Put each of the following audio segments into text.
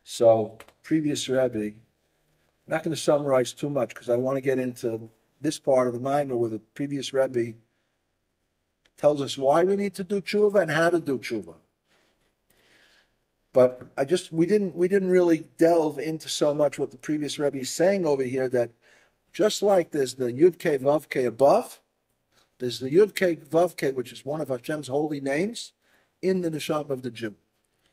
So, previous Rebbe, I'm not going to summarize too much because I want to get into this part of the Maamar where the previous Rebbe tells us why we need to do tshuva and how to do tshuva. But we didn't really delve into so much what the previous Rebbe is saying over here, that just like there's the Yud Kei Vav Kei above, there's the Yud Kei Vav Kei, which is one of Hashem's holy names, in the neshama of the Jew.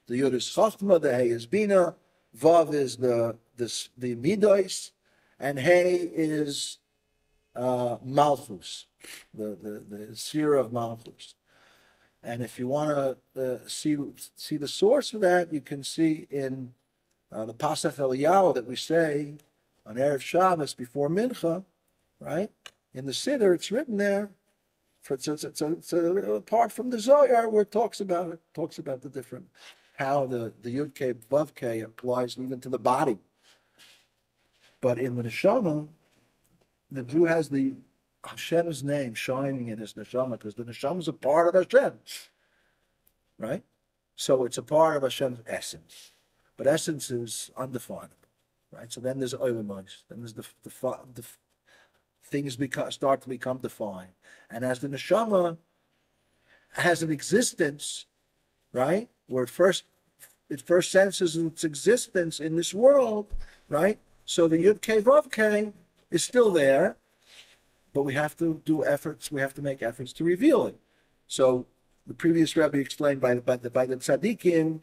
The Yud is Chachma, the Hey is Bina, Vav is the Midos, and Hey is Malchus, the sphere of Malchus. And if you want to see the source of that, you can see in the Pasach Eliyahu that we say on Erev Shabbos before Mincha, right? In the Siddur, it's written there. It's apart from the Zohar where it talks about the different, how the Yud Kei Vav Kei applies even to the body. But in the Neshama, the Jew has the Hashem's name shining in his neshama because the neshama is a part of Hashem, right? So it's a part of Hashem's essence, but essence is undefinable, right? So then there's oilemos, then there's the things start to become defined, and as the neshama has an existence, right, where it first senses its existence in this world, right? So the Yud Kei Vav Kei is still there. But we have to do efforts. We have to make efforts to reveal it. So the previous Rebbe explained by the tzaddikim,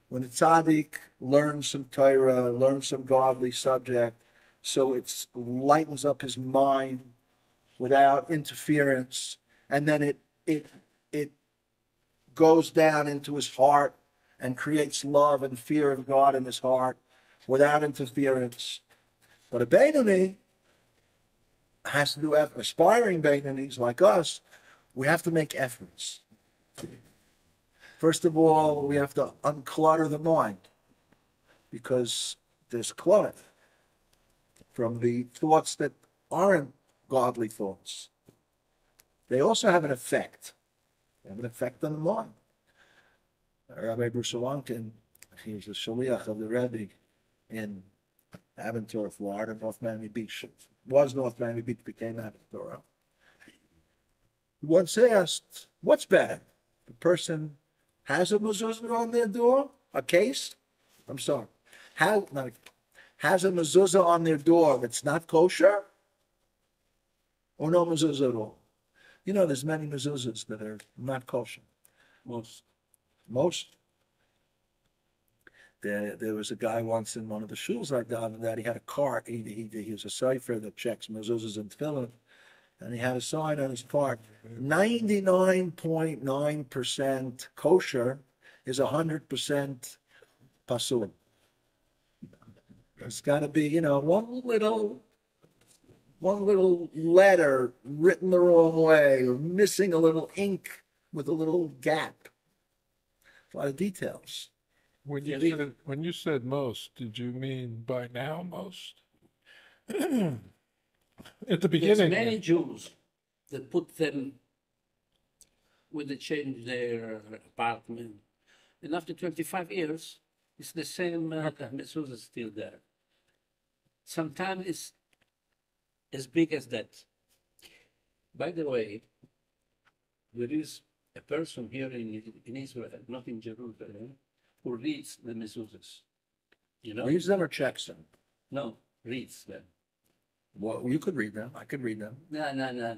when the tzaddik learns some Torah, learns some godly subject, so it lightens up his mind without interference, and then it goes down into his heart and creates love and fear of God in his heart without interference. But a Beinoni has to do aspiring Beinonis like us. We have to make efforts. First of all, we have to unclutter the mind because there's clutter from the thoughts that aren't godly thoughts. They also have an effect. They have an effect on the mind. Rabbi Brusawankin, he was the shaliach of the Rebbe in Aventura, Florida, North Miami Beach. Was North Miami Beach, became Aventura. He once asked, what's better? The person has a mezuzah on their door, a case? I'm sorry. Has a mezuzah on their door that's not kosher? Or no mezuzah at all? You know, there's many mezuzahs that are not kosher. Most. There was a guy once in one of the shuls I davened that he had a cart. He was a cipher that checks mezuzahs and tefillin, and he had a sign on his cart: 99.9% kosher is 100% pasul. It's got to be, one little letter written the wrong way, or missing a little ink with a little gap. A lot of details. When you said most, did you mean by now most? At the beginning. There's many Jews that put them when they change their apartment. And after 25 years, it's the same mezuzah still there. Sometimes it's as big as that. By the way, there is a person here in Israel, not in Jerusalem, who reads the mezuzahs. Reads them or checks them? No, reads them. Well, you could read them. I could read them. No.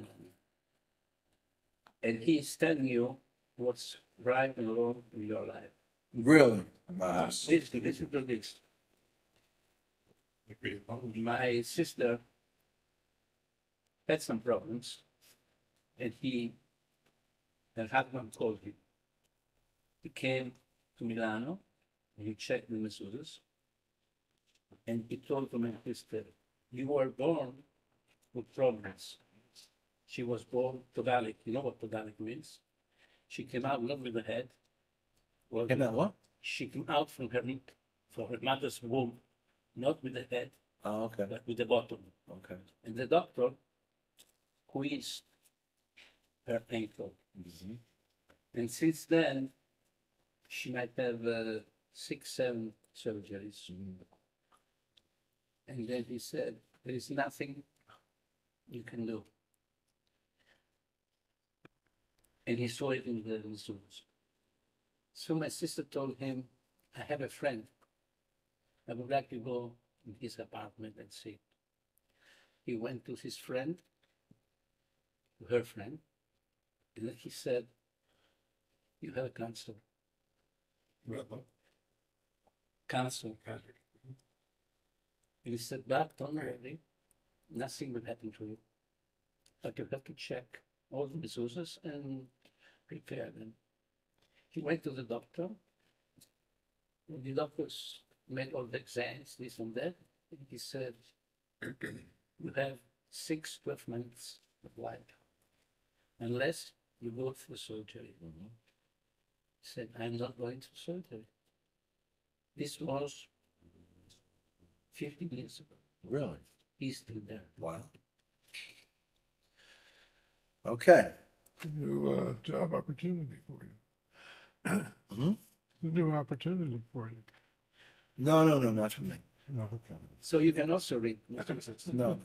And he's telling you what's right and wrong in your life. Really? Listen to this. My sister had some problems, and her husband called him. He came to Milano, and he checked the mezuzahs, and he told to my sister, you were born with problems. She was born Todalic. You know what Todalic means? She came out not with the head. Came out what? She came out from her mother's womb, not with the head, but with the bottom. Okay. And the doctor squeezed her ankle. Mm-hmm. And since then, she might have 6, 7 surgeries. And then he said, there is nothing you can do. And he saw it in the results. So my sister told him, I have a friend. I would like to go in his apartment and see. He went to his friend, to her friend, and then he said, you have a cancer. Cancer. And he said, but don't worry, nothing will happen to you. But you have to check all the mezuzahs and prepare them. He went to the doctor. And the doctors made all the exams, this and that. And he said, you have 6 to 12 months of life, unless you go for surgery. He said, I'm not going to surgery. This was 15 years ago. Really? He's still there. Wow. Okay. New job opportunity for you. A new opportunity for you. No, not for me. No, okay. So you can also read. No.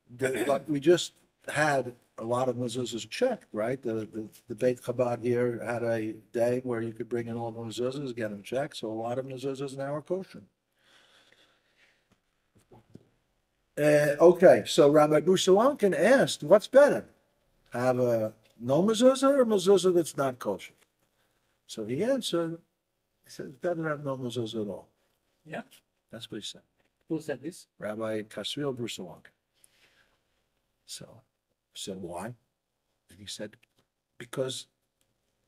But we just had a lot of mezuzahs checked, right? The Beit Chabad here had a day where you could bring in all the mezuzahs, get them checked, so a lot of mezuzahs now are kosher. Okay, so Rabbi Bushalankin asked, what's better? Have a no mezuzah or a mezuzah that's not kosher? So he answered, he said, it's better to have no mezuzah at all. Yeah. That's what he said. Who said this? Rabbi Kasriel Bushalankin. So I said, why? And he said, because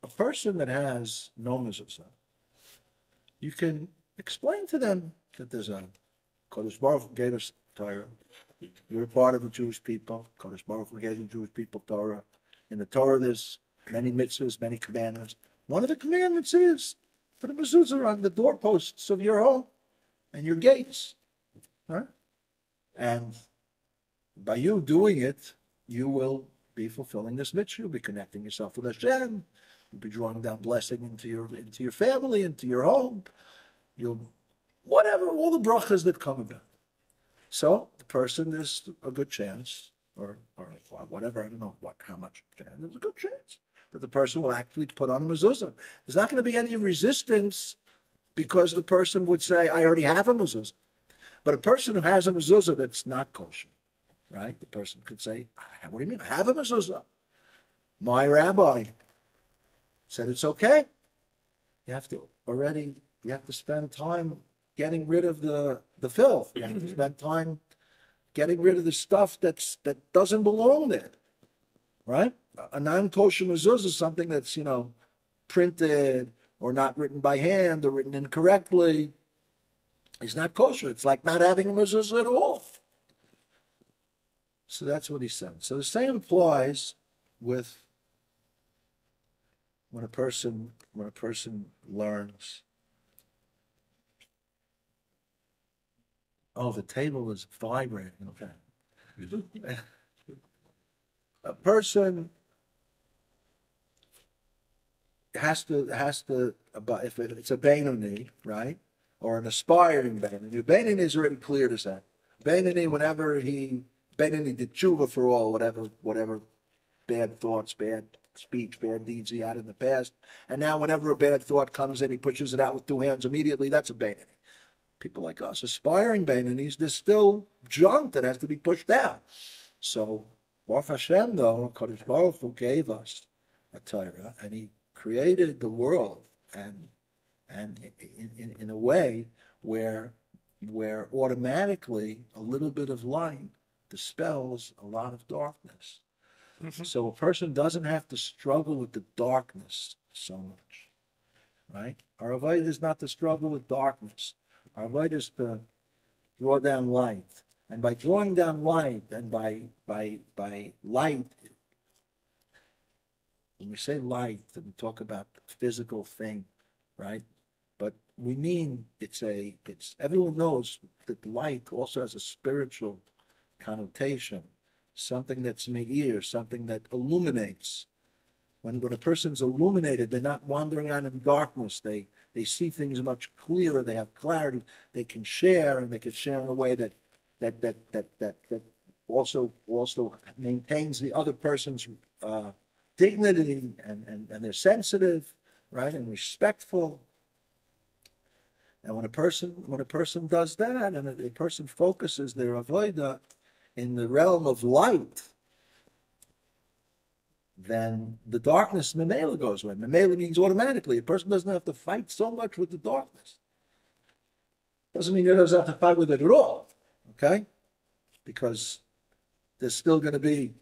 a person that has no mezuzah, you can explain to them that there's a Kodesh Baruch Hu gave us Torah. You're a part of the Jewish people. Kodesh Baruch Hu gave the Jewish people Torah. In the Torah, there's many mitzvahs, many commandments. One of the commandments is put a mezuzah on the doorposts of your home and your gates. Right? And by you doing it, you will be fulfilling this mitzvah. You'll be connecting yourself with Hashem. You'll be drawing down blessing into your family, into your home. You'll, whatever, all the brachas that come about. So the person, there's a good chance, or whatever, I don't know how much chance, there's a good chance that the person will actually put on a mezuzah. There's not going to be any resistance because the person would say, I already have a mezuzah. But a person who has a mezuzah that's not kosher, right? The person could say, what do you mean? I have a mezuzah. My rabbi said it's okay. You have to spend time getting rid of the filth. You have to spend time getting rid of the stuff that doesn't belong there, right? A non-kosher mezuzah is something that's, printed or not written by hand or written incorrectly. It's not kosher. It's like not having a mezuzah at all. So that's what he said. So the same applies with when a person learns. Oh, the table is vibrating. Okay. A person has to, if it's a Beinoni, right? Or an aspiring Beinoni. Beinoni is already clear to say. Beinoni, whenever Beinoni did Teshuvah for all, whatever bad thoughts, bad speech, bad deeds he had in the past. And now whenever a bad thought comes in, he pushes it out with 2 hands immediately. That's a Beinoni. People like us, aspiring Beinonis, there's still junk that has to be pushed out. So, Baruch Hashem, though, Kodesh Baruch Hu gave us a Torah, and he created the world, and in a way where automatically a little bit of light dispels a lot of darkness. So a person doesn't have to struggle with the darkness so much, right? Our avodah is not to struggle with darkness. Our avodah is to draw down light, and by drawing down light, and by light, when we say light, we talk about the physical thing, right? But we mean it's everyone knows that light also has a spiritual connotation, something that's me'ir, something that illuminates. When a person's illuminated, they're not wandering around in darkness. they see things much clearer, they have clarity, they can share, and they can share in a way that also maintains the other person's dignity, and they're sensitive, right, and respectful. And when a person does that, and a person focuses their avodah in the realm of light, then the darkness memela goes away. Memela means automatically. A person doesn't have to fight so much with the darkness. Doesn't mean he doesn't have to fight with it at all. Okay? Because there's still going to be,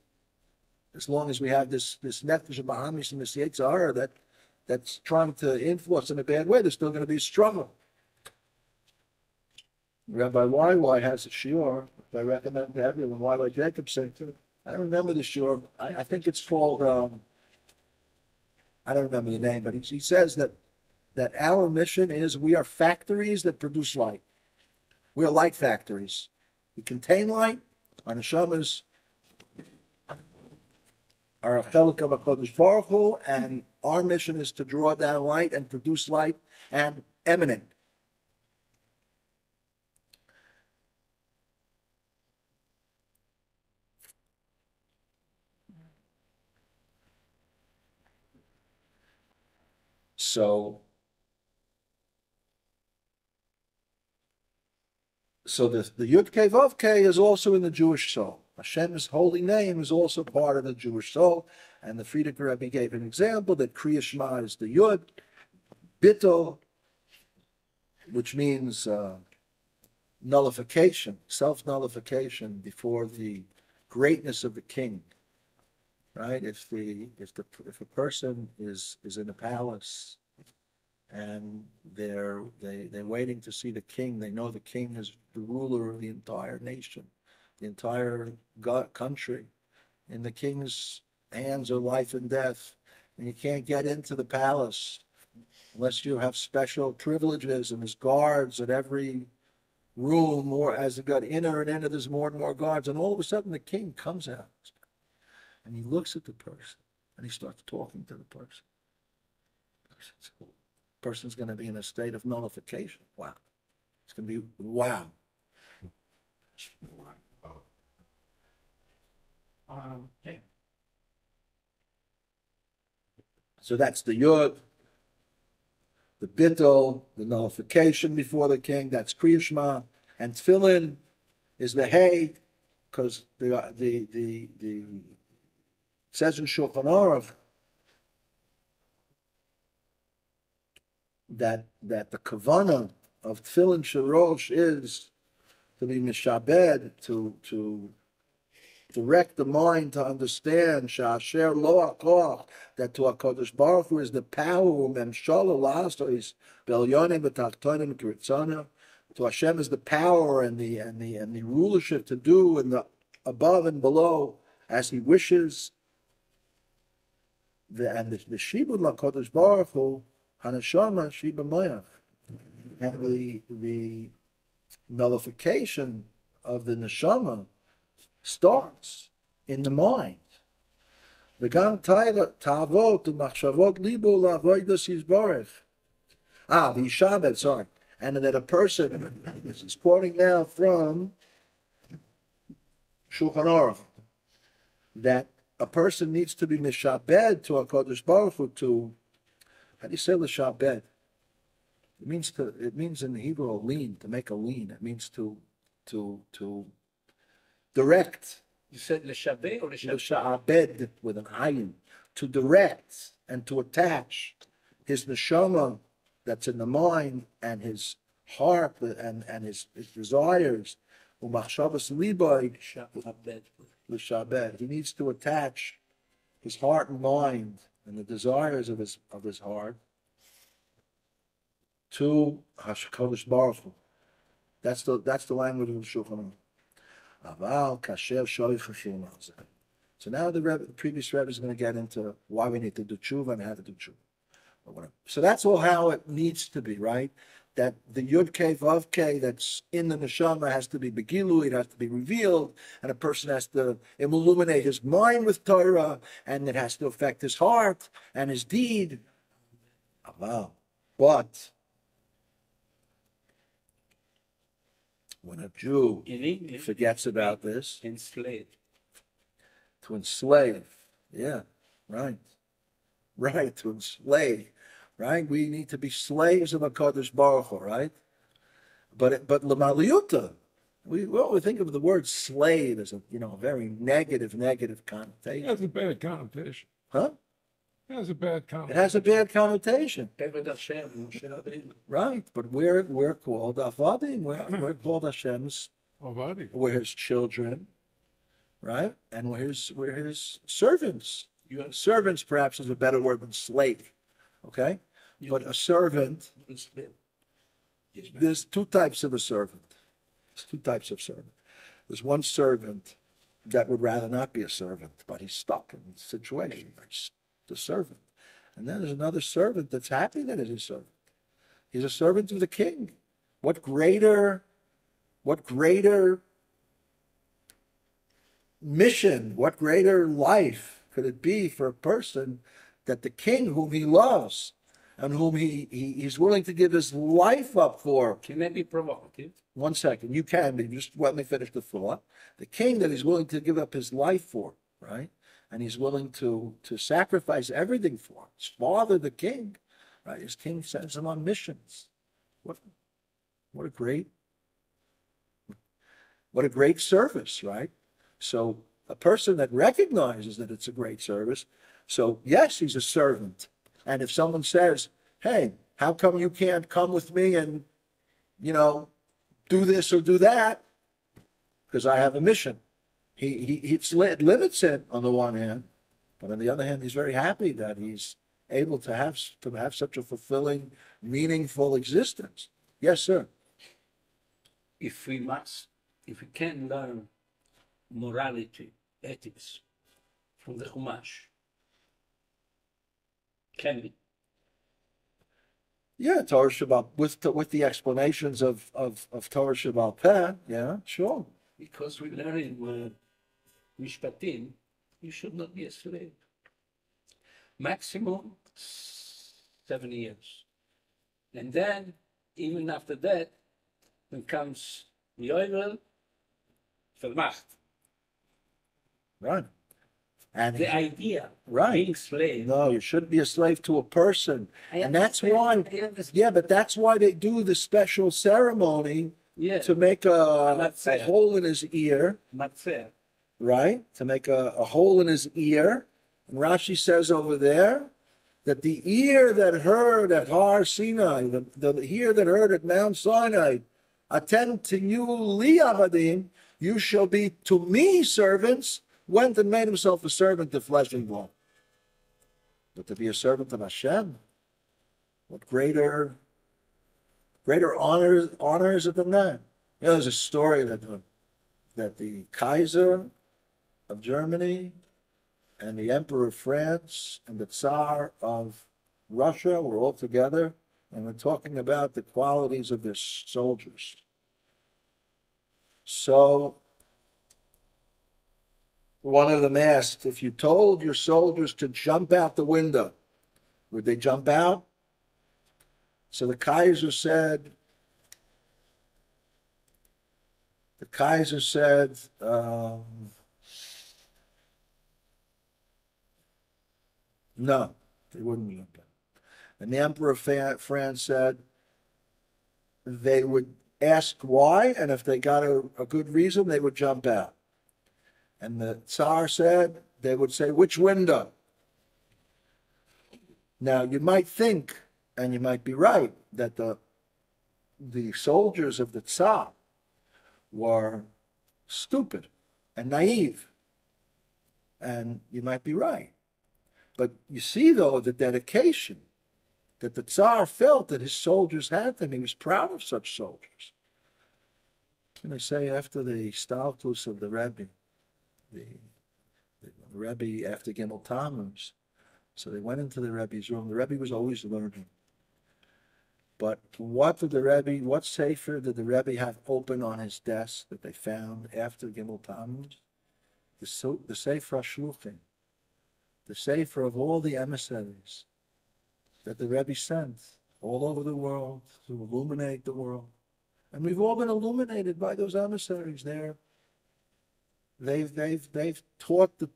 as long as we have this nefesh of Bahamis and this Yetzirah that's trying to influence in a bad way, there's still going to be a struggle. Rabbi YY has a shiur, I recommend to everyone, YY Jacobson. I don't remember the shiur. I think it's called, I don't remember the name, but he says that our mission is we are factories that produce light. We are light factories. We contain light. Our neshamas are a chelik of HaKadosh Baruch Hu, and our mission is to draw down light and produce light and emanate. So the Yud Kei Vav Kei is also in the Jewish soul. Hashem's holy name is also part of the Jewish soul. And the Frierdiker Rebbe gave an example that Kriya Shema is the Yud, Bittul, which means nullification, self-nullification before the greatness of the king. Right? If a person is in a palace and they're waiting to see the king, they know the king is the ruler of the entire nation, the entire country. In the king's hands are life and death, and you can't get into the palace unless you have special privileges, and there's guards at every room, or as it got inner and inner, there's more and more guards, and all of a sudden the king comes out. And he looks at the person, and he starts talking to the person. The person's going to be in a state of nullification. Wow. It's going to be, wow. Okay. So that's the Yud, the Bittul, the nullification before the king. That's Kriya Shema. And Tefillin is the Hey, because the says in Shulchan Aruch that the kavanah of Tefillin Shorosh is to be mishabed, to direct the mind to understand Sha'asher Lo HaKoach, that to HaKadosh Baruch Hu is the power Memshala La'asos B'Elyonim V'Tachtonim K'Ritzona. To Hashem is the power and the rulership to do in the above and below as He wishes. The shibud l'Kadosh Baruch Hu, haneshama shiba moyach, and the nullification of the neshama starts in the mind. V'gam ta'avot u'machshavot libo la'avodas yizbarech. V'yishabed, sorry, and that a person, this is quoting now from Shulchan Aruch, that a person needs to be mishabed to HaKadosh Baruch Hu to, how do you say l'shabed? It means in the Hebrew a lean, to make a lean. It means to direct. You said l'shabed or l'shabed? L'shabed with an ayin. To direct and to attach his neshama that's in the mind and his heart and his desires. U'machshavas libay l'shabed. He needs to attach his heart and mind and the desires of his heart to HaKadosh Baruch Hu. That's the language of the Shulchan Aruch. So now the previous Rebbe is going to get into why we need to do Teshuvah and how to do Teshuvah. So that's all how it needs to be, right? That the Yud Kei Vav Kei that's in the Neshama has to be Begilu, it has to be revealed, and a person has to illuminate his mind with Torah, and it has to affect his heart and his deed. But When a Jew In English, forgets about this, enslaved. to enslave. Yeah, right. Right, to enslave. Right? We need to be slaves of HaKadosh Baruch Hu, right? But Lamaliuta, we think of the word slave as a very negative It connotation. has a bad connotation. Huh? It has a bad It connotation. has a bad connotation. Eved Hashem, Moshe Rabbeinu. Right, but we're called Avadim. We're called Hashem's. Avadi. We're His children, right? And we're His servants. Servants, perhaps, is a better word than slave. Okay, but a servant. There's two types of a servant. There's two types of servant. There's one servant that would rather not be a servant, but he's stuck in a situation. He's the servant. And then there's another servant that's happy that he's a servant. He's a servant of the king. What greater mission, what greater life could it be for a person that the king whom he loves and whom he's willing to give his life up for? Can that be provocative? 1 second, you can be. Just let me finish the thought. The king that he's willing to give up his life for, right? And he's willing to sacrifice everything for. His father, the king, right? His king sends him on missions. What a great service, right? So a person that recognizes that it's a great service, so yes, he's a servant. And if someone says, hey, how come you can't come with me and, do this or do that? Because I have a mission. It limits it on the one hand, but on the other hand, he's very happy that he's able to have such a fulfilling, meaningful existence. Yes, sir. If we can learn morality, ethics from the Chumash, can we? Yeah, Torah Shabbat with the explanations of Torah Shabbat Peh. Yeah, sure. Because we learn in Mishpatim, you should not be a slave. Maximum 7 years. And then, even after that, then comes Yovel Vermacht. Right. And The idea right. being slave. No, you shouldn't be a slave to a person. And that's why, yeah, but that's why they do the special ceremony to make a hole in his ear. Matzeh. Right? To make a hole in his ear. And Rashi says over there that the ear that heard at Har Sinai, the ear that heard at Mount Sinai, attend to you, li avadim, you shall be to me servants, went and made himself a servant of flesh and blood. But to be a servant of Hashem, what greater honor is it than that? There's a story that the Kaiser of Germany and the Emperor of France and the Tsar of Russia were all together and were talking about the qualities of their soldiers. So one of them asked, if you told your soldiers to jump out the window, would they jump out? So the Kaiser said, no, they wouldn't jump out. And the Emperor of France said they would ask why, and if they got a good reason, they would jump out. And the Tsar said they would say, which window? Now, you might think, and you might be right, that the soldiers of the Tsar were stupid and naive. And you might be right. But you see, though, the dedication that the Tsar felt that his soldiers had, and he was proud of such soldiers. And they say after the Stalkus of the Rebbe, the Rebbe after Gimel Tammuz, so they went into the Rebbe's room. The Rebbe was always learning. But what sefer did the Rebbe have open on his desk that they found after Gimel Tammuz? The sefer HaShluchim, the sefer of all the emissaries that the Rebbe sent all over the world to illuminate the world. And we've all been illuminated by those emissaries there. They've taught the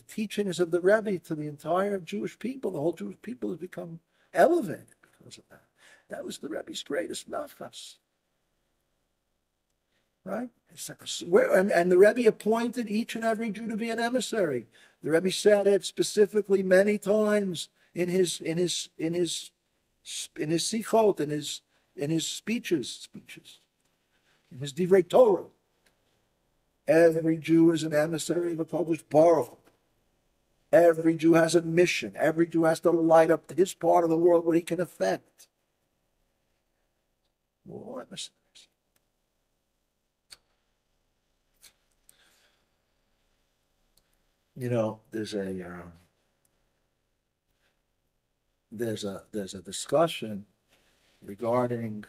teachings of the Rebbe to the entire Jewish people. The whole Jewish people has become elevated because of that. That was the Rebbe's greatest nachas. Right? And the Rebbe appointed each and every Jew to be an emissary. The Rebbe said it specifically many times in his sichot, in his speeches, in his divrei Torah. Every Jew is an emissary of a published Baruch. Every Jew has a mission. Every Jew has to light up his part of the world where he can affect. We're all emissaries. You know, there's a discussion regarding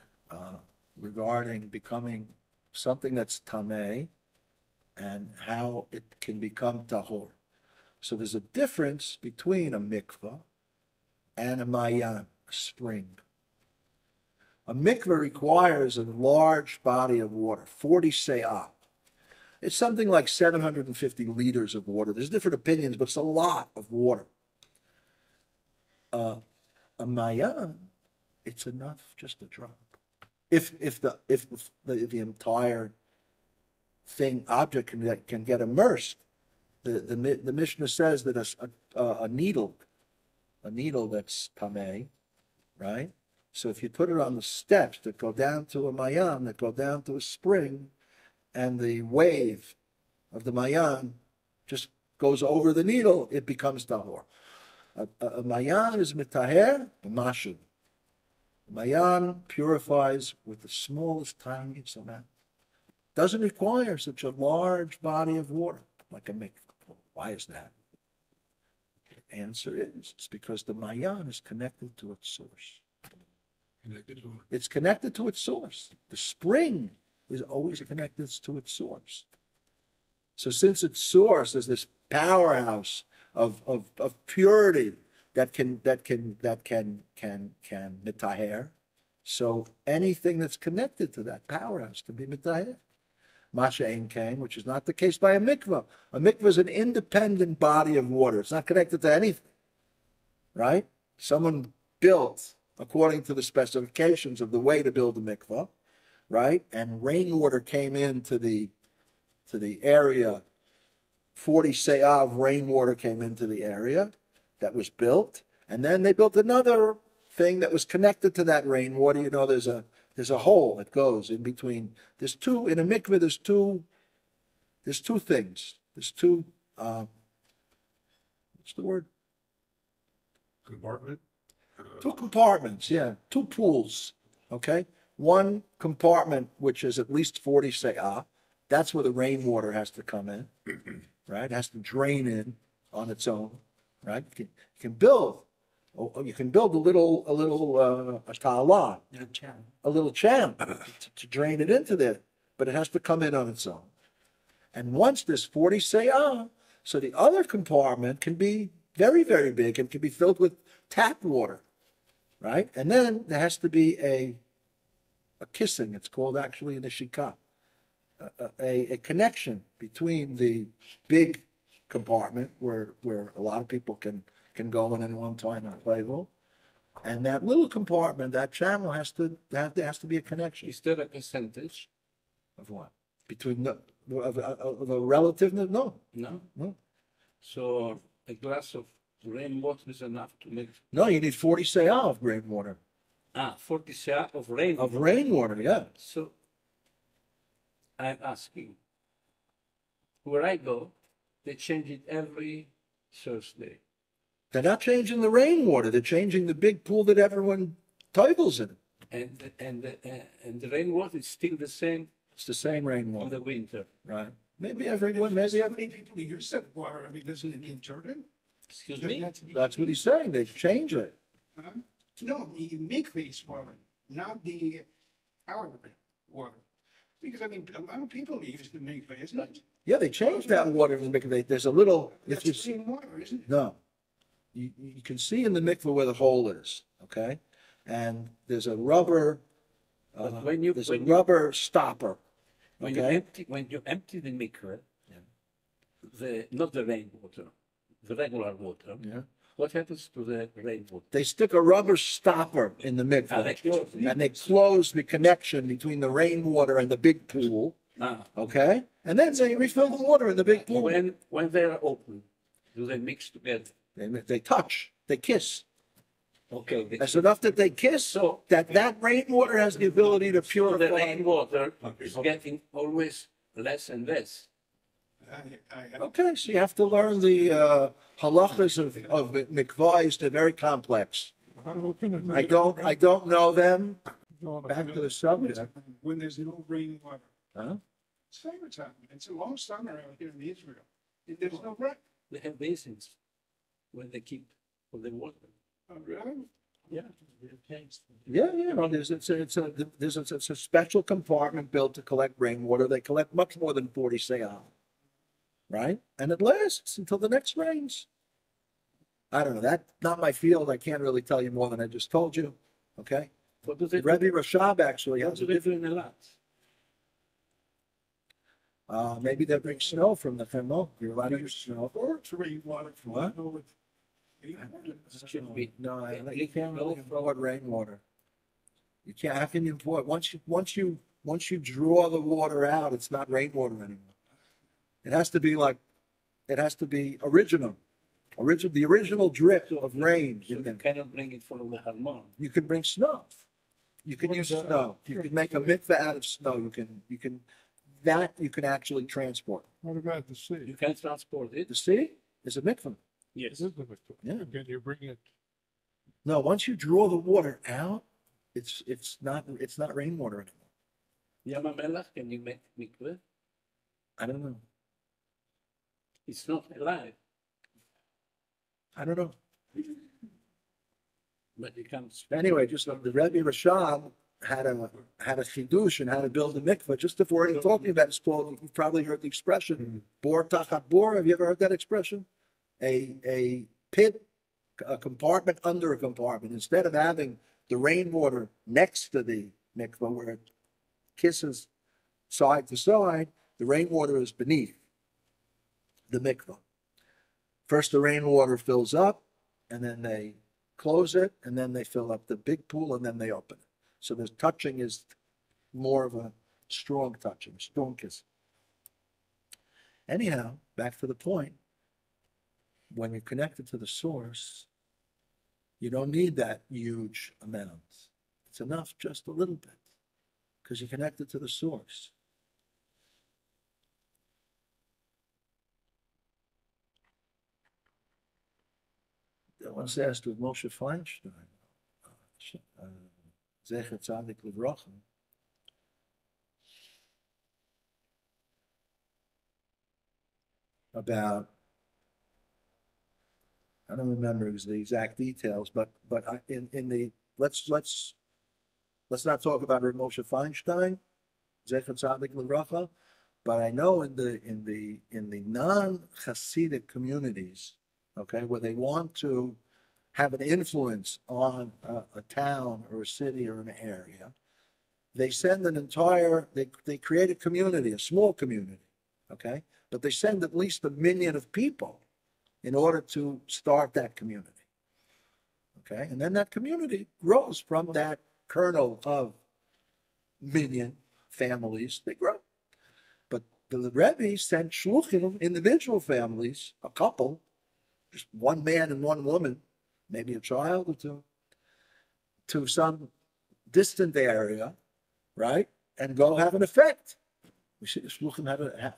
becoming something that's tameh and how it can become tahor. So there's a difference between a mikvah and a mayan, a spring. A mikvah requires a large body of water, 40 se'ah. It's something like 750 liters of water. There's different opinions, but it's a lot of water. A mayan, it's enough just a drop. If the entire object can get immersed, the Mishnah says that a needle that's tameh, right? So if you put it on the steps that go down to a mayan, that go down to a spring, and the wave of the mayan just goes over the needle, it becomes tahor. A mayan is mitaher b'mashu. Mayan purifies with the smallest, tiniest amount. Doesn't require such a large body of water like a mikvah. Why is that? The answer is it's because the mayan is connected to its source. It's connected to its source. The spring is always connected to its source. So since its source is this powerhouse of purity that can mitaher, so anything that's connected to that powerhouse can be mitaher. Masha ein kain, which is not the case by a mikvah. A mikvah is an independent body of water. It's not connected to anything, right? Someone built according to the specifications of the way to build a mikvah, right? And rainwater came into the area. 40 se'ah of rainwater came into the area that was built, and then they built another thing that was connected to that rainwater. You know, there's a hole that goes in between. There's two in a mikveh. There's two things. There's two. What's the word? Compartment. Two compartments. Yeah, two pools. Okay. One compartment, which is at least 40 se'ah, that's where the rainwater has to come in, right? It has to drain in on its own, right? You can build a little ta'ala, a little channel to drain it into there, but it has to come in on its own. And once there's 40 se'ah, so the other compartment can be very, very big and can be filled with tap water, right? And then there has to be a kissing, it's called actually in the shikah, a connection between the big compartment where a lot of people can go in at one time and play with, and that little compartment, that channel has to be a connection. Is there a percentage? Of what? Between of a relative? No. No. So a glass of rainwater is enough to make. No, you need 40 se'ah of rainwater. 40 se'ah of rain. Of rainwater, yeah. So I'm asking, where I go, they change it every Thursday. They're not changing the rainwater. They're changing the big pool that everyone tovels in. And the rainwater is still the same. It's the same rainwater. On the winter. Right. Maybe everyone, maybe How many people use that water? I mean, doesn't it need Jordan? Excuse me? that's what he's saying. They change it. No, the mikvah's water, not the our water. Because I mean, a lot of people use the mikvah, isn't it? Yeah, they changed that water to make it. There's a little. If you That's clean water, isn't it? no, you can see in the mikveh where the hole is. Okay, and there's a rubber But when you There's a rubber stopper. when Okay. you empty the mikveh, Yeah. not the rainwater, the regular water. Yeah. What happens to the rainwater? They stick a rubber stopper in the they mikveh, close it. and they close the connection between the rainwater and the big pool. Ah, Okay, and then they refill the water in the big pool. when they are open, do they mix together? They touch, they kiss. Okay. That's enough that they kiss, So that rainwater has the ability to the purify. rainwater is getting always less and less. Okay, so you have to learn the halachas of mikvahs. They're very complex. I don't know them. Back to the subject. When there's no rainwater. Huh? It's summertime. It's a long summer out here in Israel. There's no rain. They have basins where they keep for the water. Oh, really? Yeah. Yeah. No, there's a special compartment built to collect rainwater. They collect much more than 40 se'ah, right? And it lasts until the next rains. I don't know. That's not my field. I can't really tell you more than I just told you. Okay. What do they Rebbe Rashab actually What has do a they do different. in a lot? Maybe they bring snow from the Chemo. You're allowed to use snow. Or it's rainwater from. What? Should be. No, you can't really import rainwater. You can't. How can you import? Once you draw the water out, it's not rainwater anymore. It has to be like, it has to be original. The original drip of rain. So you cannot bring it from the Harmon. You can bring snow. You can use snow. You can make a mikveh out of snow. You can actually transport. What about the sea? You can transport it. The sea is a mikveh. Yes. This is the mikvah. Yeah. Can you bring it? No, once you draw the water out, it's not rainwater anymore. Yamamelach, can you make mikveh? I don't know. It's not alive, I don't know. but you can. Anyway, just the Rebbe Rashab had a chidush and how to build a mikveh. Just if we're already talking about it, it's called, you've probably heard the expression, bor tachat bor. Have you ever heard that expression? A pit, a compartment under a compartment. Instead of having the rainwater next to the mikveh where it kisses side to side, the rainwater is beneath the mikveh. First, the rainwater fills up, and then they close it, and then they fill up the big pool, and then they open it. So the touching is more of a strong touching, strong kiss. Anyhow, back to the point. When you're connected to the source, you don't need that huge amount. It's enough just a little bit, because you're connected to the source. I once asked with Moshe Feinstein, Zecher Tzadik Livrocha, about, I don't remember the exact details, but let's not talk about Moshe Feinstein, Zecher Tzadik Livrocha, but I know in the non-Hasidic communities, okay, where they want to have an influence on a town or a city or an area, they send they create a community, a small community, okay, but they send at least 1 million of people in order to start that community, okay, and then that community grows from that kernel of million families, they grow. But the Rebbe sent shluchim, individual families, a couple, just one man and one woman, maybe a child or two, to some distant area, right? And go have an effect. We see the shluchim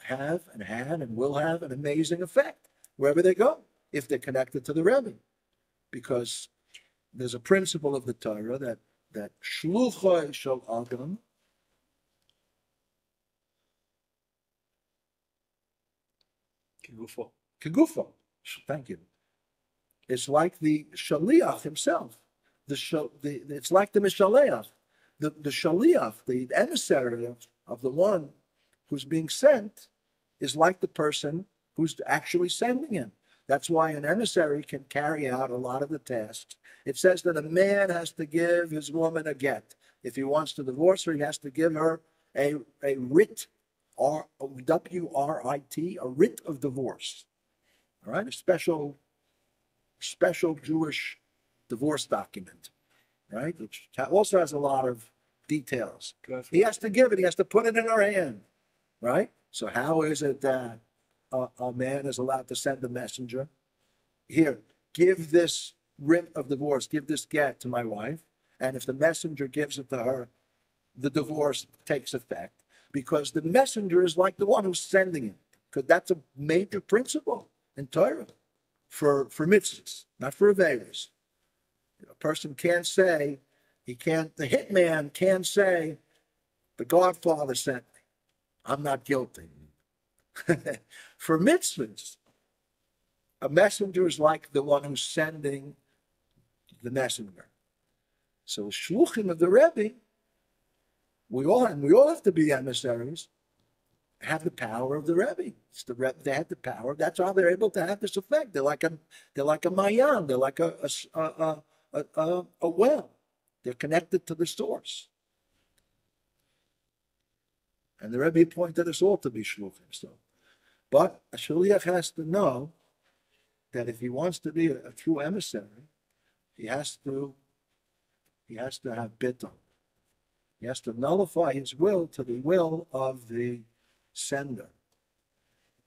have and had and will have an amazing effect wherever they go, if they're connected to the Rebbe. Because there's a principle of the Torah that shluchai shel adam, kegufo. Thank you. It's like the shaliach himself. It's like the mishaleach. The shaliach, the emissary of the one who's being sent, is like the person who's actually sending him. That's why an emissary can carry out a lot of the tasks. It says that a man has to give his woman a get. If he wants to divorce her, he has to give her a writ, W-R-I-T, a writ of divorce. All right, a special Jewish divorce document, right? Which also has a lot of details. He has to give it. He has to put it in her hand, right? So how is it that a man is allowed to send a messenger? Here, give this writ of divorce, give this get to my wife. And if the messenger gives it to her, the divorce takes effect, because the messenger is like the one who's sending it. Because that's a major principle in Torah for mitzvahs, not for averos. A person can't say, the hitman can't say, the Godfather sent me, I'm not guilty. For mitzvahs, a messenger is like the one who's sending the messenger. So shluchim of the Rebbe, we all have to be emissaries, have the power of the Rebbe. It's the Rebbe, they have the power. That's how they're able to have this effect. They're like a mayan. They're like a well. They're connected to the source. And the Rebbe pointed us all to be shluchim. So, but a shliach has to know that if he wants to be a true emissary, he has to have bittul. He has to nullify his will to the will of the sender.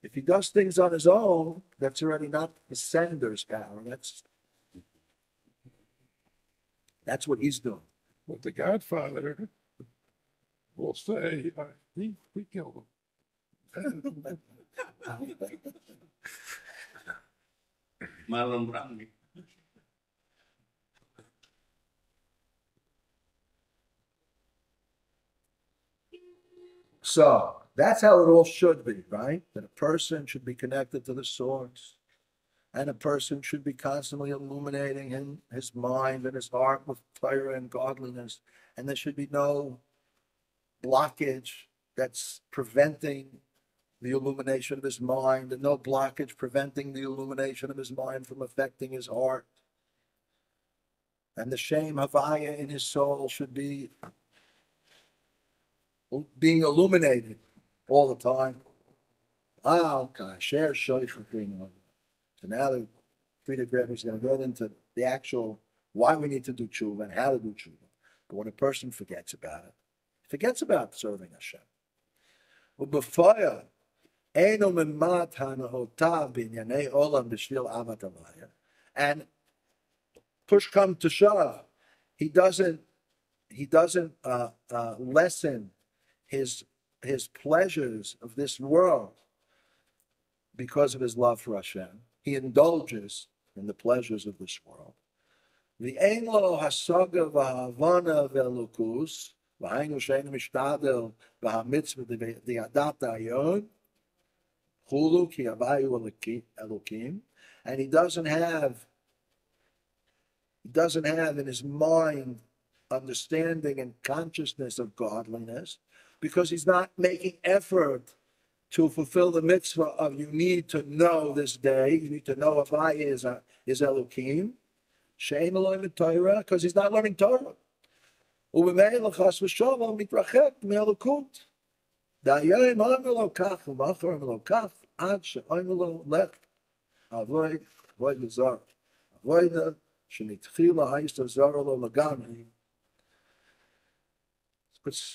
If he does things on his own, that's already not the sender's power. That's what he's doing. But the Godfather will say, he killed him. Marlon Brando. So that's how it all should be, right? That a person should be connected to the source, and a person should be constantly illuminating his mind and his heart with Torah and godliness, and there should be no blockage that's preventing the illumination of his mind, and no blockage preventing the illumination of his mind from affecting his heart. And the Shem Havaya in his soul should be being illuminated all the time. Okay, share thing. So now the Friedrich Rebbe is going to go into the actual why we need to do tshuva and how to do tshuva. But when a person forgets about it, forgets about serving Hashem. And push come to shove, he doesn't lessen his pleasures of this world because of his love for Hashem. He indulges in the pleasures of this world. The Einlo hasaga v'havana v'elukus v'hainu she'enu mishtadel v'hamitzvah d'yadat ha'yon chulu ki havayu elukim, and he doesn't have in his mind understanding and consciousness of godliness, because he's not making effort to fulfill the mitzvah of you need to know this day, you need to know Havaya is Elokim, Shein Elohim Torah, because he's not learning Torah. U'b'meila chas v'sholom mitrachek me'elokut. Da'ayim amelo kach u'machor amelo kach ad she'amelo lech avoid l'zar. Avoid shenitchila ha'yista zara lo lagami.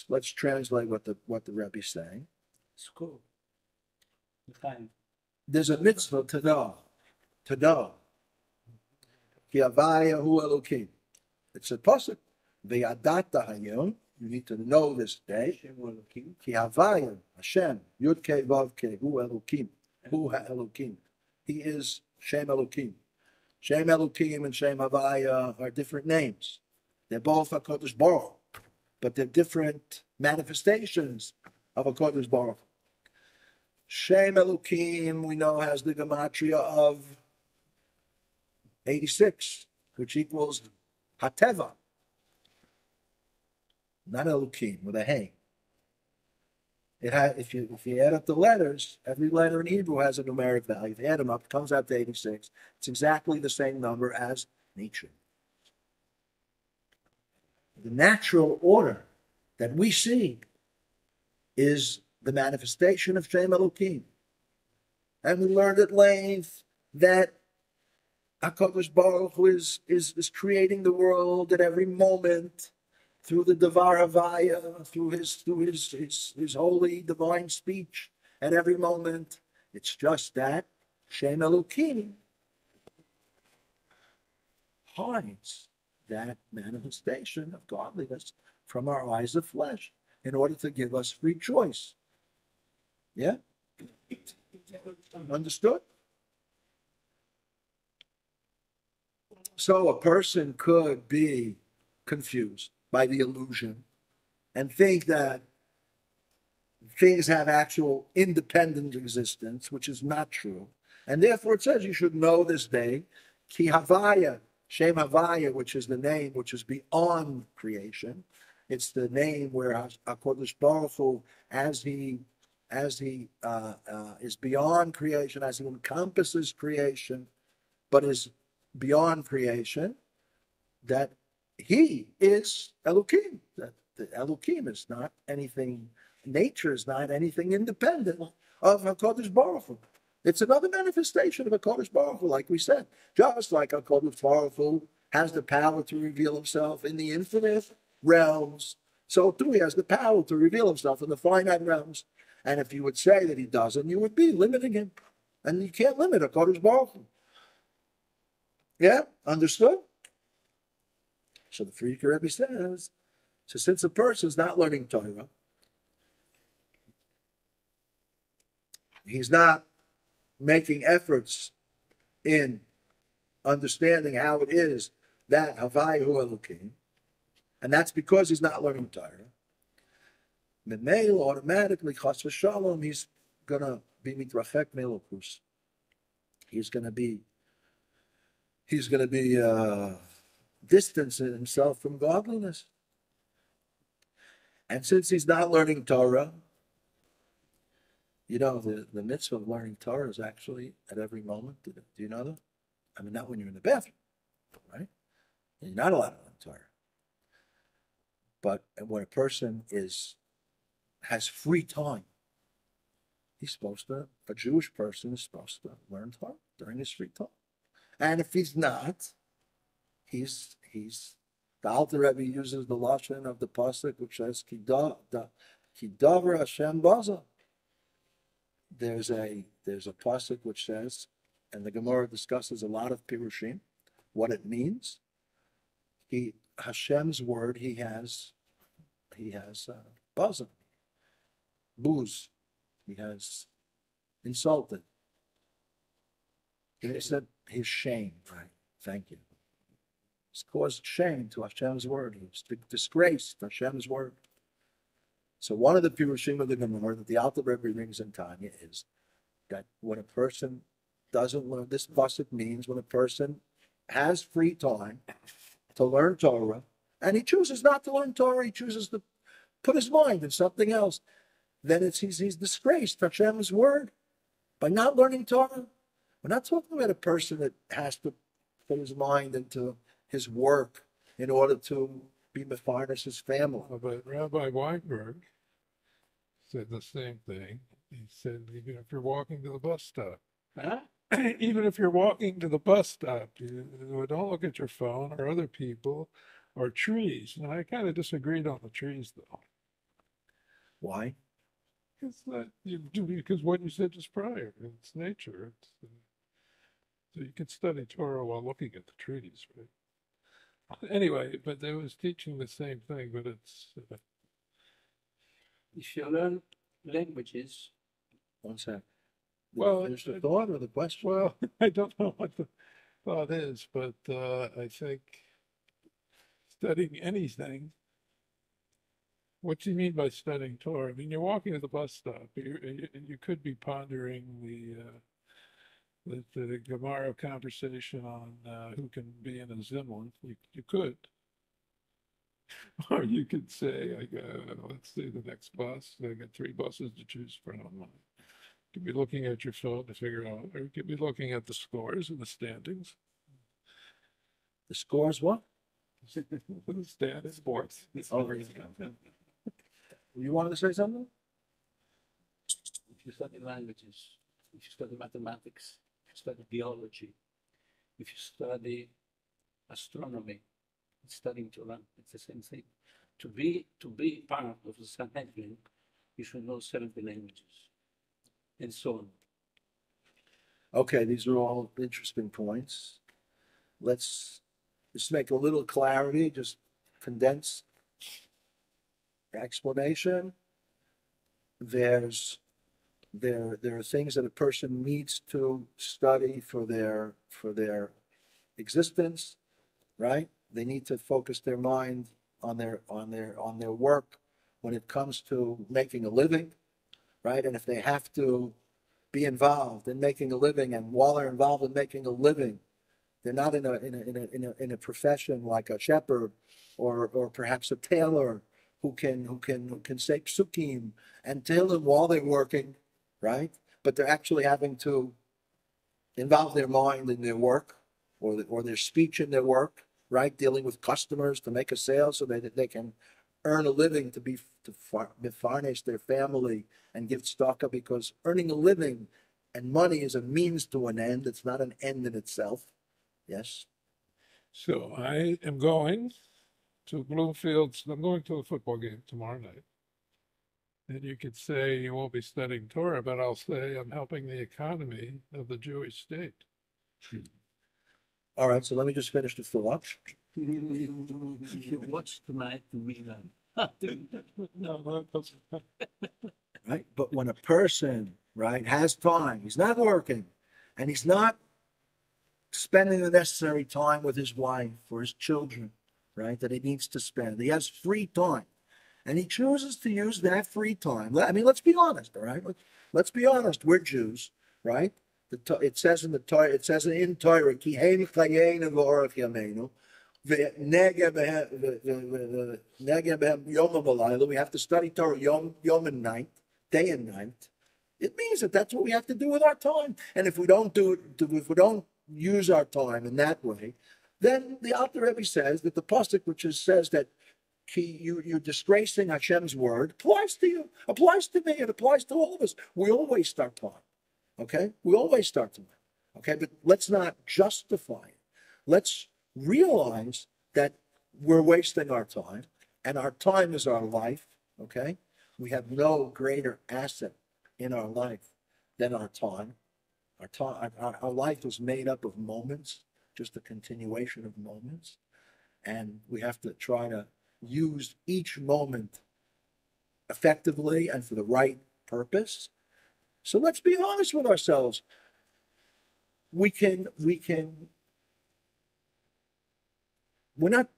Let's translate what the Rebbe is saying. It's cool. There's a mitzvah to know. Ki havaya hu Elokim. It's a pasuk. V'yadata hayom. You need to know this day. Ki havaya Hashem Yud Kei Vav Kei hu Elokim. Hu ha'Elokim. He is Shem Elokim. Shem Elokim and Shem Havaya are different names. They're both HaKadosh Baruch Hu, but they're different manifestations of HaKadosh Baruch Hu. Shem Elokim, we know, has the gematria of 86, which equals Hateva. Not Elokim, with a hey. If you add up the letters, every letter in Hebrew has a numeric value. If you add them up, it comes out to 86. It's exactly the same number as Nietzsche. The natural order that we see is the manifestation of Shem Elohim. And we learned at length that HaKadosh Baruch Hu is creating the world at every moment through the Devar Havaya, through his holy divine speech at every moment. It's just that Shem Elohim hides that manifestation of godliness from our eyes of flesh in order to give us free choice. Yeah? Understood? So a person could be confused by the illusion and think that things have actual independent existence, which is not true. And therefore it says you should know this day, Ki Havaya, Shem Havaya, which is the name which is beyond creation. It's the name where HaKadosh Baruch Hu, as he is beyond creation, as he encompasses creation, but is beyond creation, that he is Elohim. That the Elohim is not anything, nature is not anything independent of HaKadosh Baruch Hu. It's another manifestation of HaKadosh Baruch Hu, like we said. Just like HaKadosh Baruch Hu has the power to reveal himself in the infinite realms, so too he has the power to reveal himself in the finite realms. And if you would say that he doesn't, you would be limiting him. And you can't limit HaKadosh Baruch Hu. Yeah? Understood? So the Friedrich Rebbe says, so since a person is not learning Torah, he's not making efforts in understanding how it is that Havaya Hu Elokim, and that's because he's not learning Torah. Memel automatically chas v'shalom, he's gonna be mitrachek melokus. He's gonna be distancing himself from godliness. And since he's not learning Torah, you know, the mitzvah of learning Torah is actually at every moment. Do you know that? I mean, not when you're in the bathroom, right? You're not allowed to learn Torah. But when a person has free time, a Jewish person is supposed to learn Torah during his free time. And if he's not, the Alter Rebbe uses the lashon of the pasuk which says Kidavar Hashem Baza. There's a pasuk which says, and the Gemara discusses a lot of pirushim, what it means. Hashem's word, he has baza, booze, he has insulted. He said his shame, right? Thank you. It's caused shame to Hashem's word. He's disgraced Hashem's word. So one of the pirushim of the Gemara that the Alter Rebbe brings in Tanya is that when a person doesn't learn, this pasuk means when a person has free time to learn Torah, and he chooses not to learn Torah, he chooses to put his mind in something else, then he's disgraced Hashem's word by not learning Torah. We're not talking about a person that has to put his mind into his work in order to be mefarnes his family. But Rabbi Weinberg said the same thing. He said, even if you're walking to the bus stop, even if you're walking to the bus stop, you don't look at your phone or other people or trees. And I kind of disagreed on the trees, though. Why? Because what you said just prior, it's nature. So you can study Torah while looking at the trees, right? Anyway, but they was teaching the same thing, but it's... If you learn languages... One sec. Well, finish the thought or the question? Well, I don't know what the thought is, but I think studying anything... What do you mean by studying Torah? I mean, you're walking to the bus stop. You could be pondering the Gemara conversation on who can be in a Zimlin. You could. Or you could say, let's say the next bus. I got 3 buses to choose from. You could be looking at your phone to figure out, or you could be looking at the scores and the standings. The scores what? Stand in sports. You wanted to say something? If you study languages, if you study mathematics, if you study biology, if you study astronomy, studying Torah, it's the same thing. To be part of the Sanhedrin, you should know 70 languages, and so on. Okay, these are all interesting points. Let's just make a little clarity, just condense explanation. There are things that a person needs to study for their existence, right? They need to focus their mind on their work when it comes to making a living, right? And if they have to be involved in making a living, and while they're involved in making a living, they're not in a profession like a shepherd or perhaps a tailor who can say psukim and tehillim while they're working, right? But they're actually having to involve their mind in their work or their speech in their work, right? Dealing with customers to make a sale so that they can earn a living to furnish their family and give tzedakah, because earning a living and money is a means to an end. It's not an end in itself. Yes. So I am going to Bloomfield's. I'm going to a football game tomorrow night. And you could say you won't be studying Torah, but I'll say I'm helping the economy of the Jewish state. All right, so let me just finish the thought. If you watch tonight, rerun. No, that doesn't. Right? But when a person, right, has time, he's not working, and he's not spending the necessary time with his wife or his children, right, that he needs to spend. He has free time, and he chooses to use that free time. I mean, let's be honest, all right? Let's be honest. We're Jews, right? It says in the Torah, Ki hein chayeinu v'orach yameinu, v'negeh behem yom v'layla. We have to study Torah yom and night, day and night. It means that's what we have to do with our time. And if we don't do it, if we don't use our time in that way, then the Alter Rebbe says that the pasuk which says that you're disgracing Hashem's word applies to you, applies to me, it applies to all of us. We all waste our time. Okay? We all waste our time. Okay? But let's not justify it. Let's realize that we're wasting our time, and our time is our life. Okay? We have no greater asset in our life than our time. Our life is made up of moments, just a continuation of moments. And we have to try to use each moment effectively and for the right purpose. So let's be honest with ourselves. We're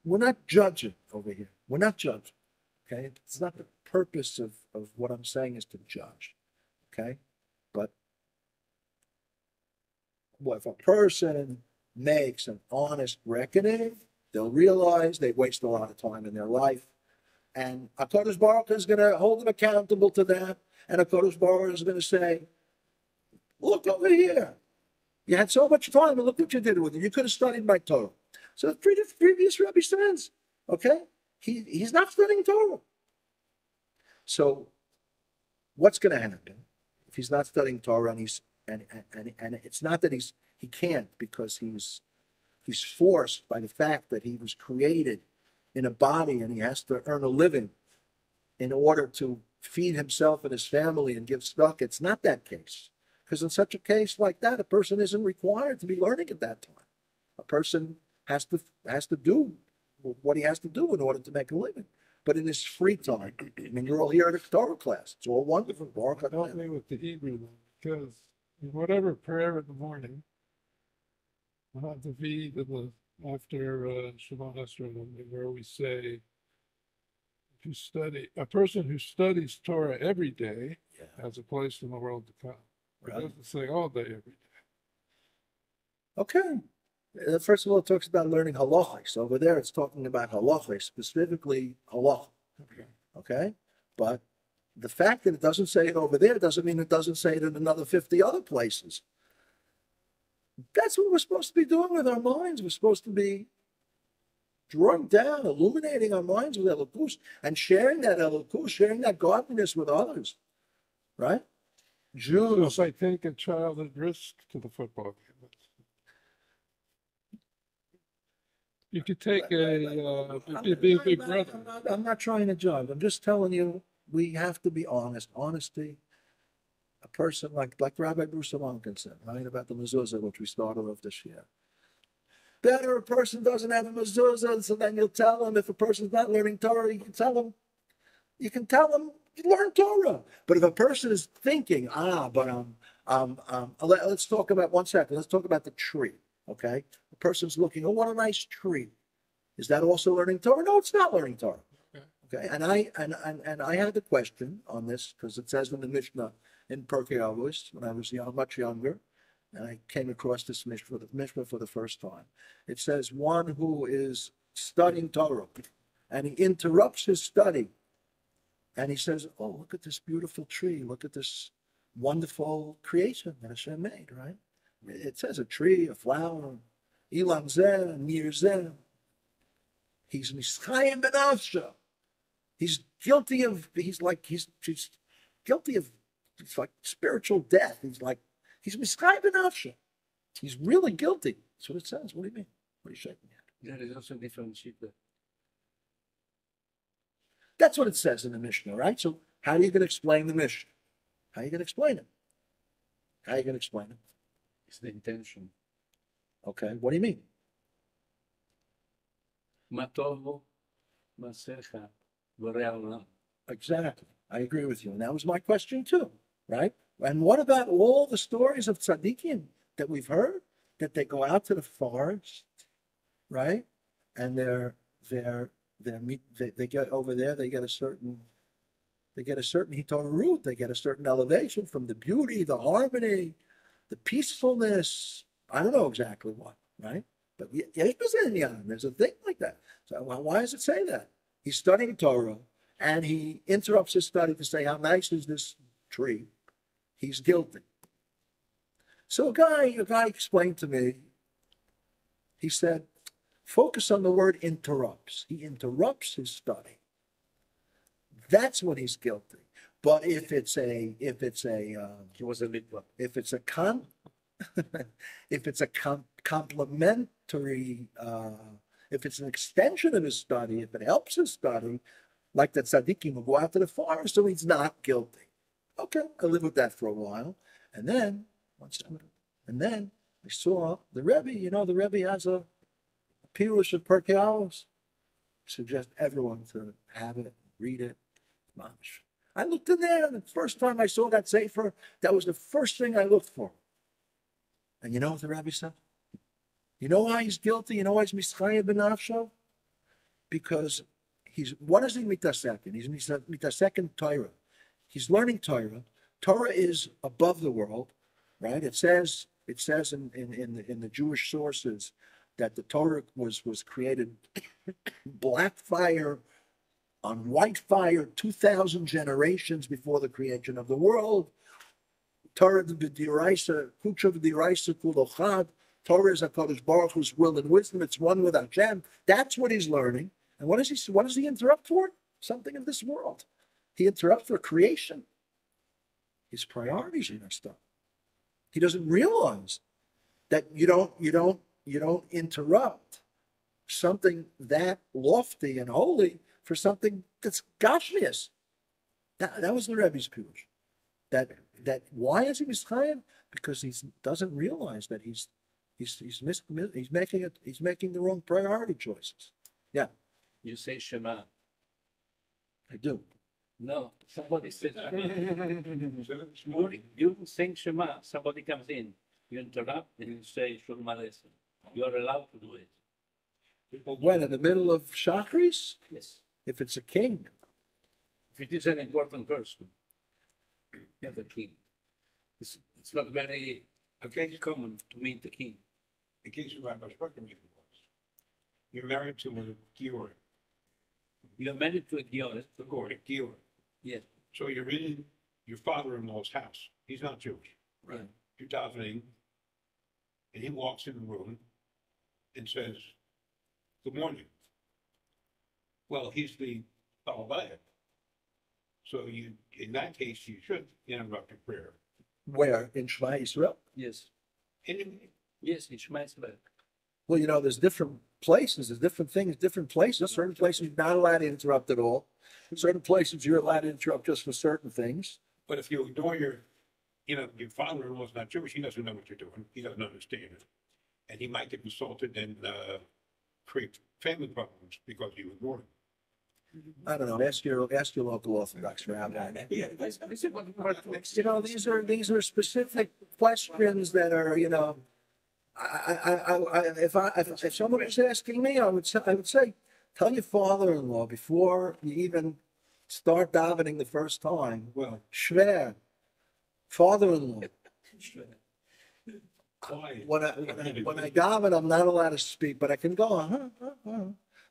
not judging over here. We're not judging. Okay? It's not the purpose of what I'm saying is to judge. Okay? But if a person makes an honest reckoning, they'll realize they waste a lot of time in their life. And HaKadosh Baruch Hu is going to hold them accountable to that. And HaKadosh Baruch Hu is going to say, look over here. You had so much time, and look what you did with it. You could have studied my Torah. So the previous Rebbe says, okay, he's not studying Torah. So what's going to happen if he's not studying Torah and it's not that he can't, because he's forced by the fact that he was created in a body and he has to earn a living in order to feed himself and his family and give tzedakah. It's not that case. Because in such a case like that, a person isn't required to be learning at that time. A person has to do what he has to do in order to make a living. But in his free time, I mean, you're all here at a Torah class. It's all wonderful. Help me with the Hebrew, because in whatever prayer in the morning, the V after Shema Esrei, where we say, if you study, a person who studies Torah every day has a place in the world to come. It doesn't say all day, every day. Okay. First of all, it talks about learning halachos. Over there, it's talking about halachos, specifically halacha. Okay? But the fact that it doesn't say it over there doesn't mean it doesn't say it in another 50 other places. That's what we're supposed to be doing with our minds. We're supposed to be drawing down, illuminating our minds with Elokus, and sharing that Elokus, sharing that godliness with others, right? So Jews. if I take a child at risk to the football game, you could take a big brother. I'm not trying to judge. I'm just telling you, we have to be honest. Honesty. A person like Rabbi Bruce Amonkin said, right, about the mezuzah, which we started off this year. Better a person doesn't have a mezuzah, so then you'll tell him if a person's not learning Torah, you can tell him you learn Torah. But if a person is thinking, let's talk about 1 second. Let's talk about the tree. Okay, a person's looking, oh, what a nice tree. Is that also learning Torah? No, it's not learning Torah. Okay, and I had the question on this because it says in the Mishnah in Pirkei Avos when I was much younger, and I came across this Mishnah for the first time. It says one who is studying Torah and he interrupts his study and he says, oh, look at this beautiful tree. Look at this wonderful creation that Hashem made, right? It says a tree, a flower, Ilan Zeh, Nir Zeh. He's mischayim benafsha. He's guilty of spiritual death. He's mischayim benafsha. He's really guilty. That's what it says. What do you mean? What are you shaking at? There is also different shita. That's what it says in the Mishnah, right? So how are you going to explain the Mishnah? How are you going to explain it? How are you going to explain it? It's the intention. Okay, what do you mean? Matovu, masecha, borei haolam. Exactly. I agree with you. And that was my question too, right? And what about all the stories of tzaddikim that we've heard? That they go out to the forest, right? And they get over there, they get a certain hitorut, they get a certain elevation from the beauty, the harmony, the peacefulness. I don't know exactly what, right? But there's a thing like that. So why does it say that? He's studying Torah and he interrupts his study to say, how nice is this tree? He's guilty. So a guy explained to me, he said, focus on the word interrupts. He interrupts his study. That's when he's guilty. But if it's a He was a little. if it's a complementary, if it's an extension of his study, if it helps his study, like that tzaddikim will go out to the forest, so he's not guilty. Okay, I lived with that for a while, and then I saw the Rebbe. The Rebbe has a Pirush of Pirkei Avos. Suggest everyone to have it, read it. Mamish. I looked in there, and the first time I saw that sefer, that was the first thing I looked for. And you know what the Rabbi said? You know why he's guilty? You know why he's mischayim benafsho? Because what is he mitasekin? He's mitasekin Torah. He's learning Torah. Torah is above the world, right? It says in the Jewish sources that the Torah was created black fire on white fire 2,000 generations before the creation of the world. Torah b'diraisa, kucha b'diraisa kulochad. Torah is HaKadosh Baruch Hu's will and wisdom. It's one with Hashem. That's what he's learning. And what does he interrupt for? Something of this world. He interrupts for creation. His priorities are messed up. He doesn't realize that you don't interrupt something that lofty and holy for something that's gashmias. That was the Rebbe's pirush. That why is he mischayim? Because he doesn't realize that he's making the wrong priority choices. Yeah. You say Shema. I do. No, somebody says you sing Shema, somebody comes in, you interrupt and you say Shulma Aleichem. You are allowed to do it. When in the middle of Shachris? Yes. If it's a king. If it is an important person, you have the king. It's not very common to meet the king. The case of Rabbi Shmuel was, you're married to a Gior. You're married to a Gior. A Gior. Yes. So you're in your father-in-law's house. He's not Jewish. Right. You're davening, and he walks in the room and says, "Good morning." Well, he's the Chabad. So you, in that case, you should interrupt the prayer. Where? In Shema Yisrael? Yes, Anyway, yes, in Shema Yisrael. Well, there's different places, there's different things, different places. Certain places you're not allowed to interrupt at all. Certain places you're allowed to interrupt just for certain things. but if you ignore your father-in-law's not Jewish, he doesn't know what you're doing. He doesn't understand it. And he might get insulted and create family problems because you ignore him. I don't know. Ask your local Orthodox rabbi. Yeah, These are specific questions that are, if someone was asking me, I would say, tell your father-in-law before you even start davening the first time. Well, Shver, father-in-law. why? When I daven, I'm not allowed to speak, but I can go.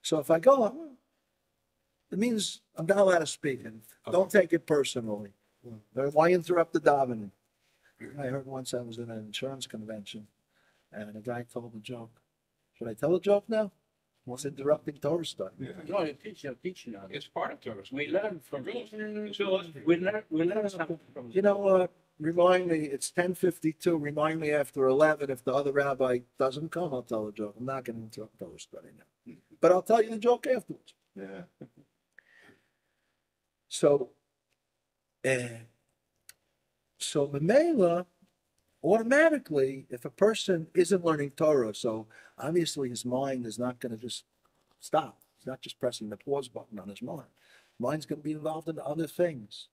So if I go, it means I'm not allowed to speak. And don't take it personally. Why interrupt the davening? I heard once I was in an insurance convention, and a guy told a joke. Should I tell a joke now? What's interrupting Torah study? Yeah. No, you're teaching us. It's part of Torah. We learn from Really? it. So, We learn something from it. You know what? Remind me. It's 10:52. Remind me after 11. If the other rabbi doesn't come, I'll tell the joke. I'm not going to interrupt Torah study now, but I'll tell you the joke afterwards. yeah. So Mamela, automatically, if a person isn't learning Torah, so obviously his mind is not going to just stop. He's not just pressing the pause button on his mind. Mind's going to be involved in other things.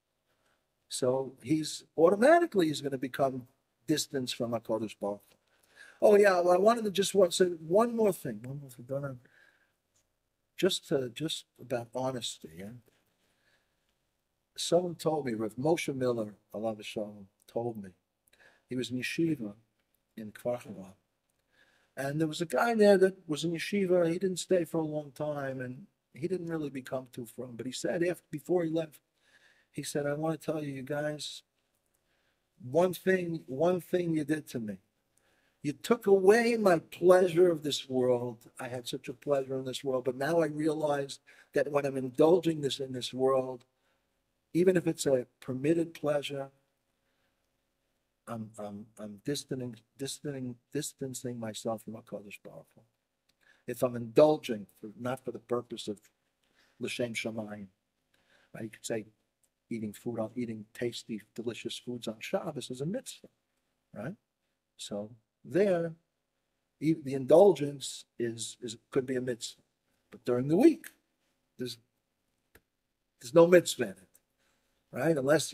So he's going to become distance from HaKadosh Baruch Hu. Oh yeah, well, I wanted to just say one more thing. Just about honesty. Yeah? Someone told me, Rav Moshe Miller, Alav Shalom, told me, he was in yeshiva in Kfar Chavah. And there was a guy there that was in yeshiva. He didn't stay for a long time, and he didn't really become too frum. But he said, before he left, he said, I want to tell you guys, one thing you did to me. You took away my pleasure of this world. I had such a pleasure in this world, but now I realize that when I'm indulging in this world, even if it's a permitted pleasure, I'm distancing myself from HaKadosh Baruch Hu. If I'm indulging, not for the purpose of l'shem shamayim, right? You could say eating tasty, delicious foods on Shabbos is a mitzvah, right? So there, even the indulgence could be a mitzvah, but during the week, there's no mitzvah in it. Right? Unless,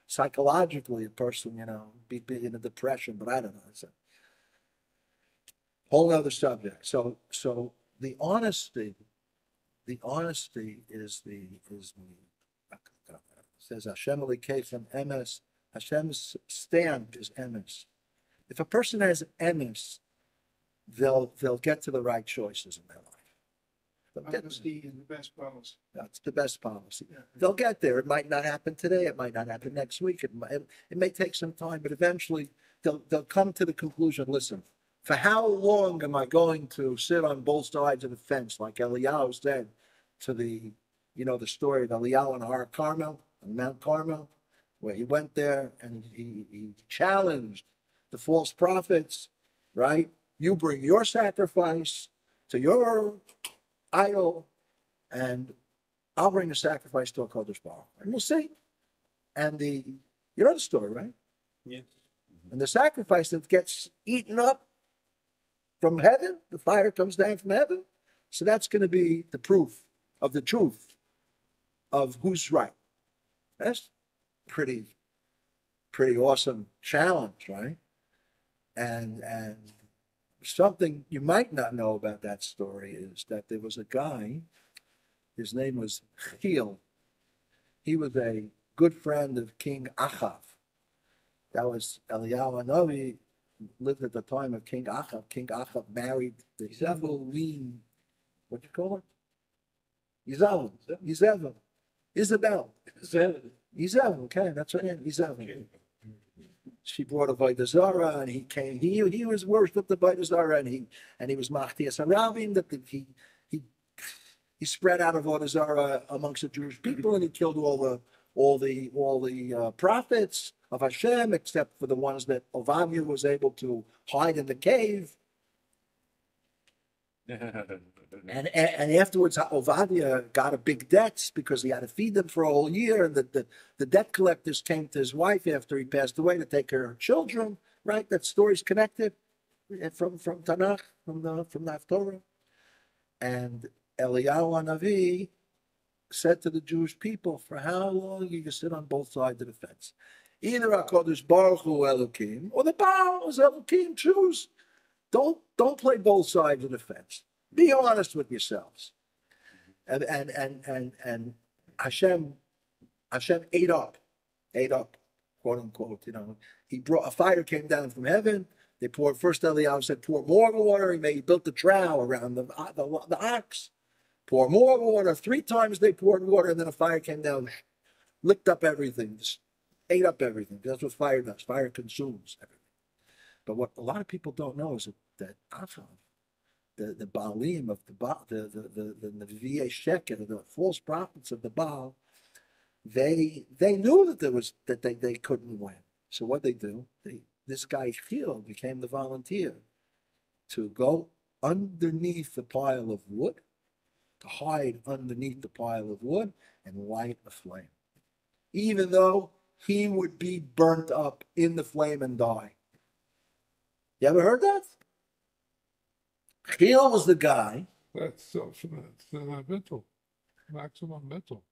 psychologically a person, be in a depression, but I don't know. It's a whole other subject. So the honesty is says Hashem Elikechem emes. Hashem's stamp is emes. If a person has emes, they'll get to the right choices in their life. Honesty is the best policy. That's the best policy. They'll get there. It might not happen today. It might not happen next week. It may take some time, but eventually they'll come to the conclusion, listen, for how long am I going to sit on both sides of the fence, like Eliyahu said to the story of Eliyahu on Har Carmel, on Mount Carmel, where he went there and he challenged the false prophets, right? You bring your sacrifice to your idol, and I'll bring the sacrifice to HaKadosh Baruch Hu, and we'll see. And you know the story, right? Yes. And the sacrifice that gets eaten up from heaven, the fire comes down from heaven. So that's going to be the proof of the truth of who's right. That's pretty awesome challenge, right? And something you might not know about that story is that there was a guy, his name was Chil. He was a good friend of King Achav. That was Eliyahu Hanavi, lived at the time of King Achav. King Achav married the Zevulim, what do you call her? Isabel. Okay, that's her name, Izabel. She brought a Avodah Zarah, and he came. He was worshipped the Avodah Zarah, and he was Machtias Harabim, that he He spread out Avodah Zarah amongst the Jewish people, and he killed all the prophets of Hashem, except for the ones that Ovadia was able to hide in the cave. And afterwards, Ovadia got a big debt because he had to feed them for a whole year. And the debt collectors came to his wife after he passed away to take care of her children. Right, that story's connected from Tanakh, from the Haftorah. And Eliyahu Hanavi said to the Jewish people, "For how long you can sit on both sides of the fence? Either HaKadosh Baruch Hu Elokim or the Baal is Elokim. Choose. Don't play both sides of the fence. Be honest with yourselves." And Hashem ate up, quote unquote. He brought a fire came down from heaven. They poured first. Eliyahu said, "Pour more water." He built the trough around the ox. Pour more water. 3 times they poured water, and then a fire came down, licked up everything, just ate up everything. That's what fire does. Fire consumes everything. But what a lot of people don't know is that Achav, the Baalim of the Baal, the Nevi'ei Sheker, the false prophets of the Baal, they knew that they couldn't win. So what they do? This guy Chil became the volunteer to go underneath the pile of wood, to hide underneath the pile of wood and light a flame, even though he would be burnt up in the flame and die. You ever heard that? Chil was the guy. That's mental, maximum mental.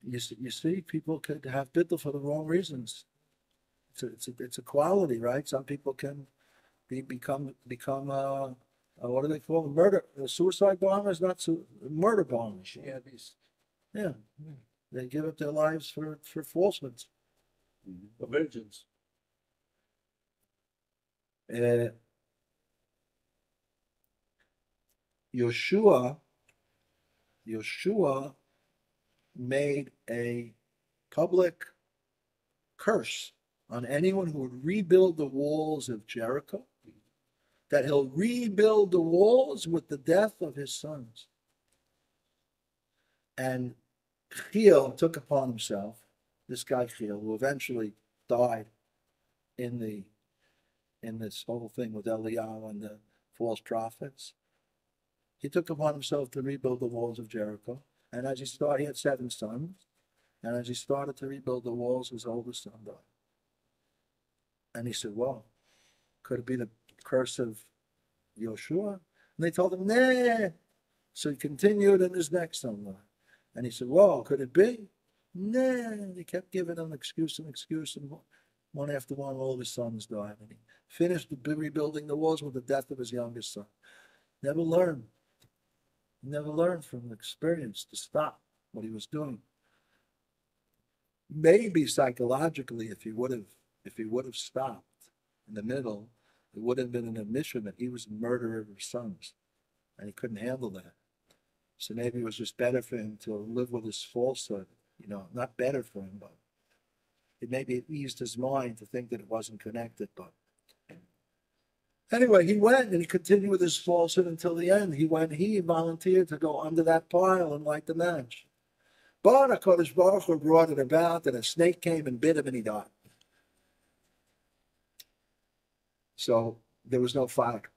You see, people could have bittul for the wrong reasons. It's a quality, right? Some people can become what do they call them? Murder, suicide bombers, not murder bombers. Yeah. They give up their lives for falsehoods. For virgins. Yeshua made a public curse on anyone who would rebuild the walls of Jericho, that he'll rebuild the walls with the death of his sons. And Chil took upon himself, this guy Chil, who eventually died in this whole thing with Eliyahu and the false prophets. He took upon himself to rebuild the walls of Jericho. And as he started, he had 7 sons. And as he started to rebuild the walls, his oldest son died. And he said, well, could it be the curse of Yoshua? And they told him, nah. So he continued, and his next son died. And he said, well, could it be? Nah. They kept giving him excuse, and one after one, all of his sons died. And he finished rebuilding the walls with the death of his youngest son. Never learned. He never learned from the experience to stop what he was doing. Maybe psychologically, if he would have stopped in the middle, it would have been an admission that he was a murderer of his sons, and he couldn't handle that. So maybe it was just better for him to live with his falsehood. Not better for him, but it eased his mind to think that it wasn't connected. But anyway, he went and he continued with his falsehood until the end. He volunteered to go under that pile and light the match. But HaKadosh Baruch Hu brought it about that a snake came and bit him and he died. So there was no fire.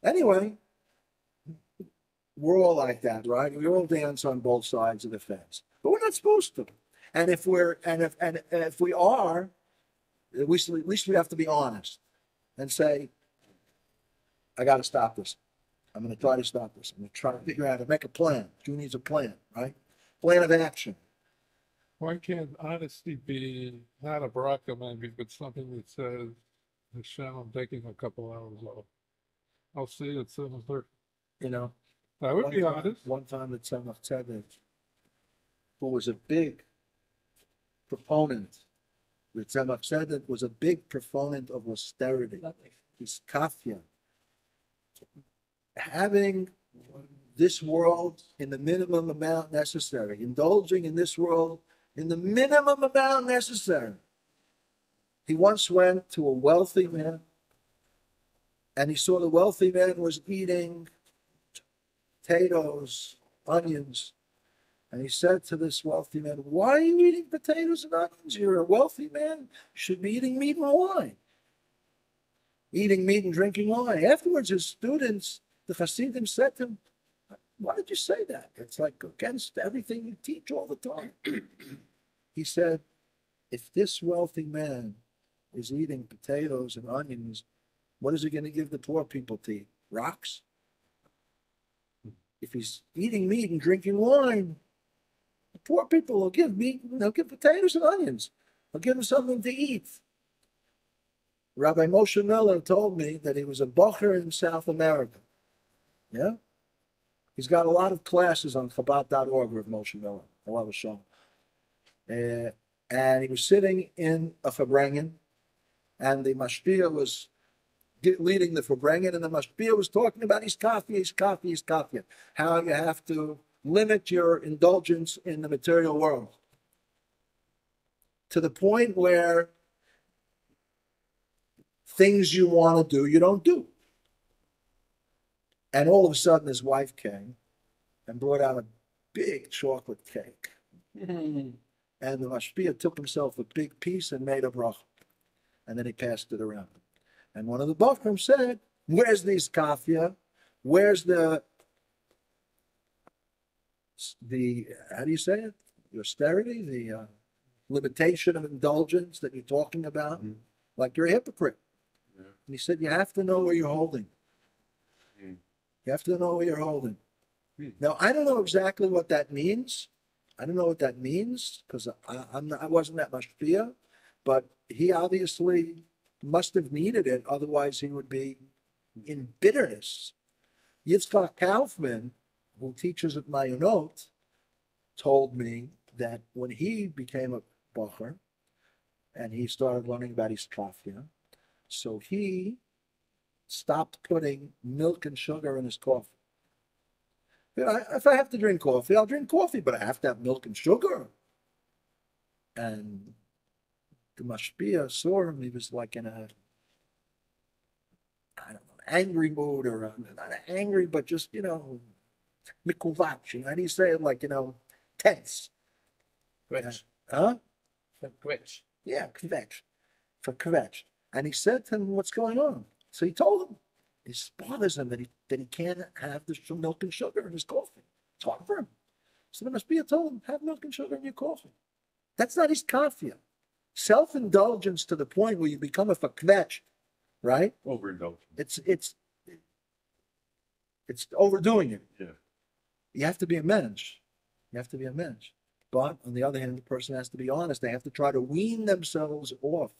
Anyway, we're all like that, right? We all dance on both sides of the fence, but we're not supposed to. And if we are, at least we have to be honest and say, I got to stop this. I'm going to try to stop this. I'm going to try to figure out how to make a plan. Jew needs a plan, right? Plan of action. Why can't honesty be not a baraka maybe, but something that says, Hashem, I'm taking a couple hours off. I'll see you at 7:30. That would be honest. One time that Tzemach Tzedek, who was a big proponent, Tzemach Tzedek was a big proponent of austerity. His kafya. Having this world in the minimum amount necessary, indulging in this world in the minimum amount necessary. He once went to a wealthy man, and he saw the wealthy man was eating potatoes onions. And he said to this wealthy man, why are you eating potatoes and onions? You're a wealthy man. You should be eating meat and wine. Eating meat and drinking wine. Afterwards, his students, the Hasidim, said to him, why did you say that? It's like against everything you teach all the time. He said, if this wealthy man is eating potatoes and onions, what is he going to give the poor people to eat? Rocks? If he's eating meat and drinking wine, the poor people will give meat, they'll give potatoes and onions. They'll give them something to eat. Rabbi Moshe Miller told me that he was a bocher in South America. Yeah? He's got a lot of classes on Chabad.org with Moshe Miller. I love a show. And he was sitting in a Fabrengen, and the Mashpia was leading the Fabrengen, and the Mashpia was talking about his coffee, how you have to limit your indulgence in the material world to the point where things you want to do, you don't do. And all of a sudden, his wife came and brought out a big chocolate cake. And the Mashpia took himself a big piece and made a bracha. And then he passed it around. And one of the Bochum said, where's the iskafia? Where's the, how do you say it? The austerity, the limitation of indulgence that you're talking about? Mm-hmm. Like you're a hypocrite. Yeah. And he said, you have to know where you're holding. Mm. You have to know where you're holding. Mm. Now, I don't know exactly what that means. I don't know what that means because I wasn't that much fear, but he obviously must have needed it. Otherwise, he would be in bitterness. Yitzchak Kaufman, who teaches at Mayonot, told me that when he became a bocher and he started learning about his kafia, so he stopped putting milk and sugar in his coffee. If I have to drink coffee, I'll drink coffee, but I have to have milk and sugar. And the Mashpia saw him, he was like in a, I don't know, angry mood, or not angry, but just, mikuvac, how do you say it? Like, tense. Kvetch. Huh? Kvetch. Yeah, kvetch. For kvetch. And he said to him, what's going on? So he told him. It bothers him that he can't have the milk and sugar in his coffee. It's hard for him. So the Mashpia told him, have milk and sugar in your coffee. That's not his kafia. Self-indulgence to the point where you become a fakvetch, right? Overindulgence. It's overdoing it. Yeah. You have to be a mensch. You have to be a mensch. But on the other hand, the person has to be honest. They have to try to wean themselves off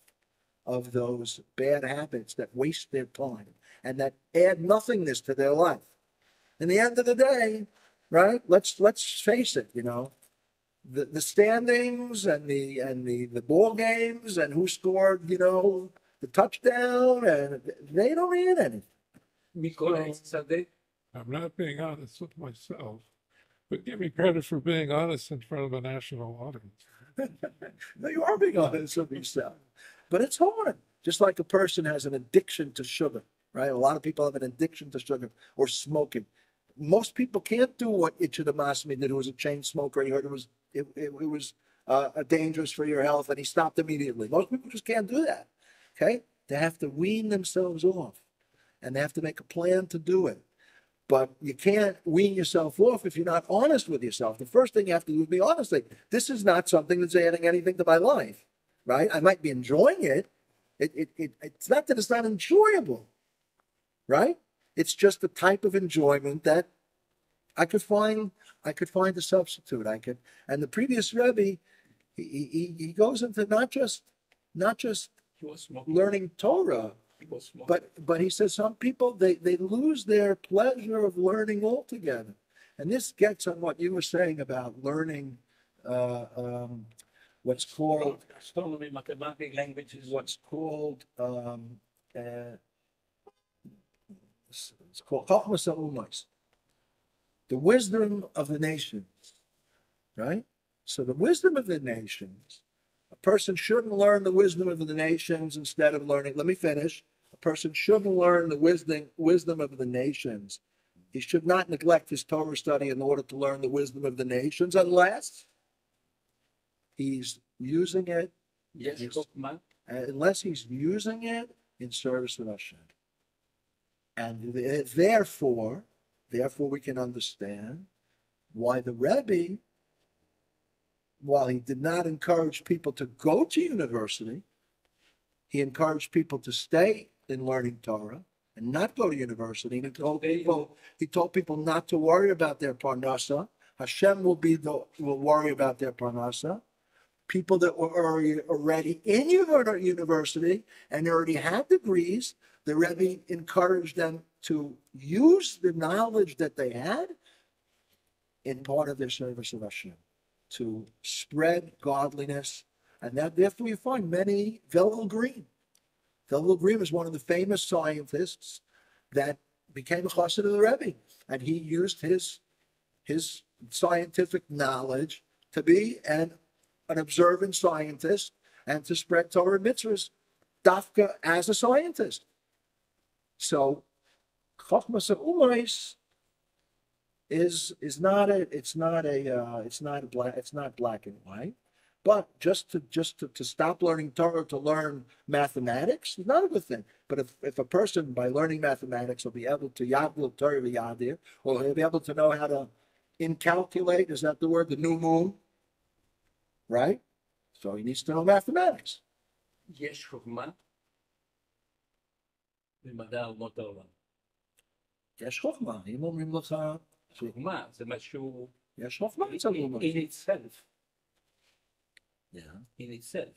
of those bad habits that waste their time and that add nothingness to their life. In the end of the day, right? Let's face it. The standings and the ball games and who scored, the touchdown, and they don't mean anything. I'm not being honest with myself, but give me credit for being honest in front of a national audience. No, you are being honest with yourself. But it's hard. Just like a person has an addiction to sugar, right? A lot of people have an addiction to sugar or smoking. Most people can't do what Ichida Masmi did, who was a chain smoker. He heard it was dangerous for your health, and he stopped immediately. Most people just can't do that. Okay? They have to wean themselves off, and they have to make a plan to do it. But you can't wean yourself off if you're not honest with yourself. The first thing you have to do is be honest. Like, this is not something that's adding anything to my life, right? I might be enjoying it. It's not that it's not enjoyable, right? It's just the type of enjoyment that I could find a substitute. And the previous Rebbe, he goes into not just learning Torah, but he says some people they lose their pleasure of learning altogether. And this gets on what you were saying about learning what's called astronomy, mathematics, languages. What's called it's called Chochmas HaUmos, the wisdom of the nations, right? So the wisdom of the nations, a person shouldn't learn the wisdom of the nations instead of learning. Let me finish. A person shouldn't learn the wisdom of the nations He should not neglect his Torah study in order to learn the wisdom of the nations unless he's using it, Yes, Chokmah. unless he's using it in service of Hashem. And therefore we can understand why the Rebbe, while he did not encourage people to go to university, he encouraged people to stay in learning Torah and not go to university. And he told people not to worry about their parnasa. Hashem will worry about their parnasa. People that were already in university and already had degrees, the Rebbe encouraged them to use the knowledge that they had in part of their service of Hashem, to spread godliness. And therefore you find many, Elul Green. Elul Green was one of the famous scientists that became a chassid of the Rebbe. And he used his scientific knowledge to be an observant scientist and to spread Torah mitzvahs, dafka as a scientist. So, Chochmas Umais is not black and white. But just to stop learning Torah to learn mathematics is not a good thing. But if a person by learning mathematics will be able to yagul Torah v'yadir, or he'll be able to know how to incalculate, is that the word, the new moon? Right? So he needs to know mathematics. יש חוכמה במדע אומות העולם. יש חוכמה, אם אומרים לך... חוכמה זה משהו... יש חוכמה אצל אומות. In itself. Yeah. In itself,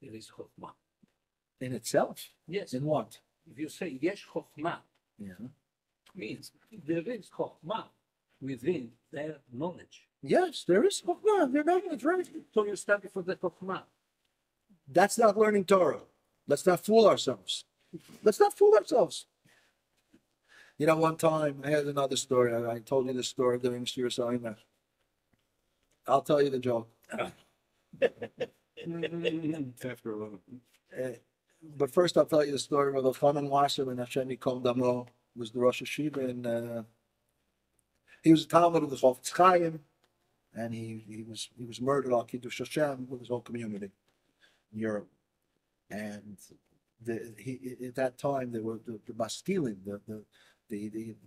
there is חוכמה. In itself? Yes. In what? If you say יש חוכמה, Yeah. means there is חוכמה within their knowledge. Yes, there is chokmah. They're not right. So you study for the chokmah. That's not learning Torah. Let's not fool ourselves. Let's not fool ourselves. You know, one time I had another story. I told you this story during Shir Sa'ima. I'll tell you the joke. After 11. But first, I'll tell you the story of Elchanan Wasser and Hashem Yikom Damo was the Rosh Hashiva, and he was a Talmud of the Chofetz Chaim, and he was murdered on Kiddush Hashem with his whole community in Europe. And at that time there were the Maskilim,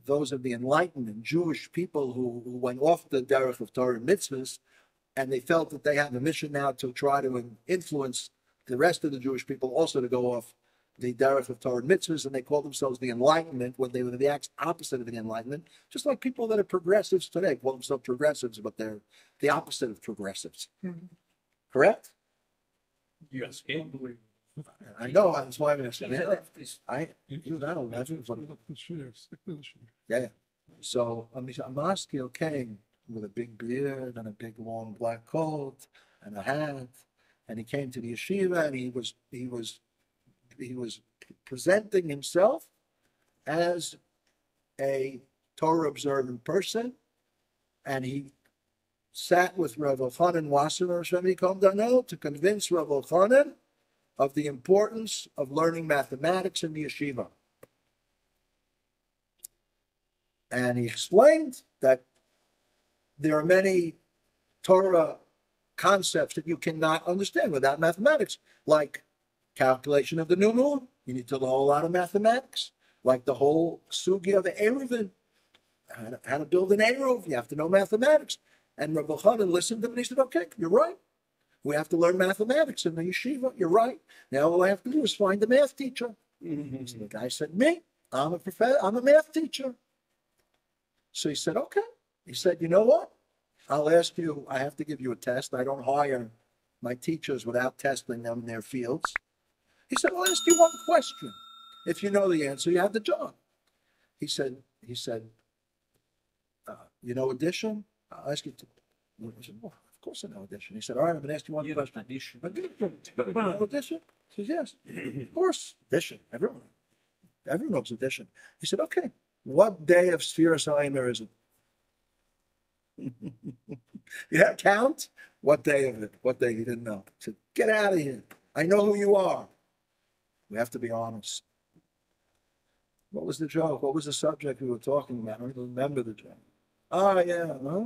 those of the Enlightenment Jewish people who went off the derech of Torah and mitzvahs, and they felt that they had a mission now to try to influence the rest of the Jewish people also to go off the derech of Torah and mitzvahs, and they called themselves the Enlightenment when they were the opposite of the Enlightenment. Just like people that are progressives today call themselves progressives, but they're the opposite of progressives. Mm-hmm. Correct? Yes. I know. That's why I'm asking. Yeah. So Amaskil came with a big beard and a big long black coat and a hat, and he came to the yeshiva, and he was presenting himself as a Torah observant person, and he sat with Rav Elchanan Wasser to convince Rav Elchanan of the importance of learning mathematics in the yeshiva. And he explained that there are many Torah concepts that you cannot understand without mathematics, like calculation of the new moon. You need to know a lot of mathematics, like the whole sugya of the Eruvin, how to build an Eruv. You have to know mathematics. And Rabbi Chanan listened to him and he said, okay, you're right. We have to learn mathematics in the yeshiva. You're right. Now all I have to do is find a math teacher. Mm-hmm. So the guy said, me, I'm a math teacher. So he said, okay. He said, you know what? I'll ask you, I have to give you a test. I don't hire my teachers without testing them in their fields. He said, I'll ask you one question. If you know the answer, you have the job. He said, you know addition? I'll ask you to. He said, well, of course I know addition. He said, all right, I'm going to ask you one question. Addition. You know addition? He says, yes. Of course, addition. Everyone knows addition. He said, okay, what day of Sfiras HaOmer is it? Yeah, count? What day of it? What day? He didn't know. He said, get out of here. I know who you are. We have to be honest. What was the joke? What was the subject we were talking about? I don't remember the joke. Oh, yeah, huh?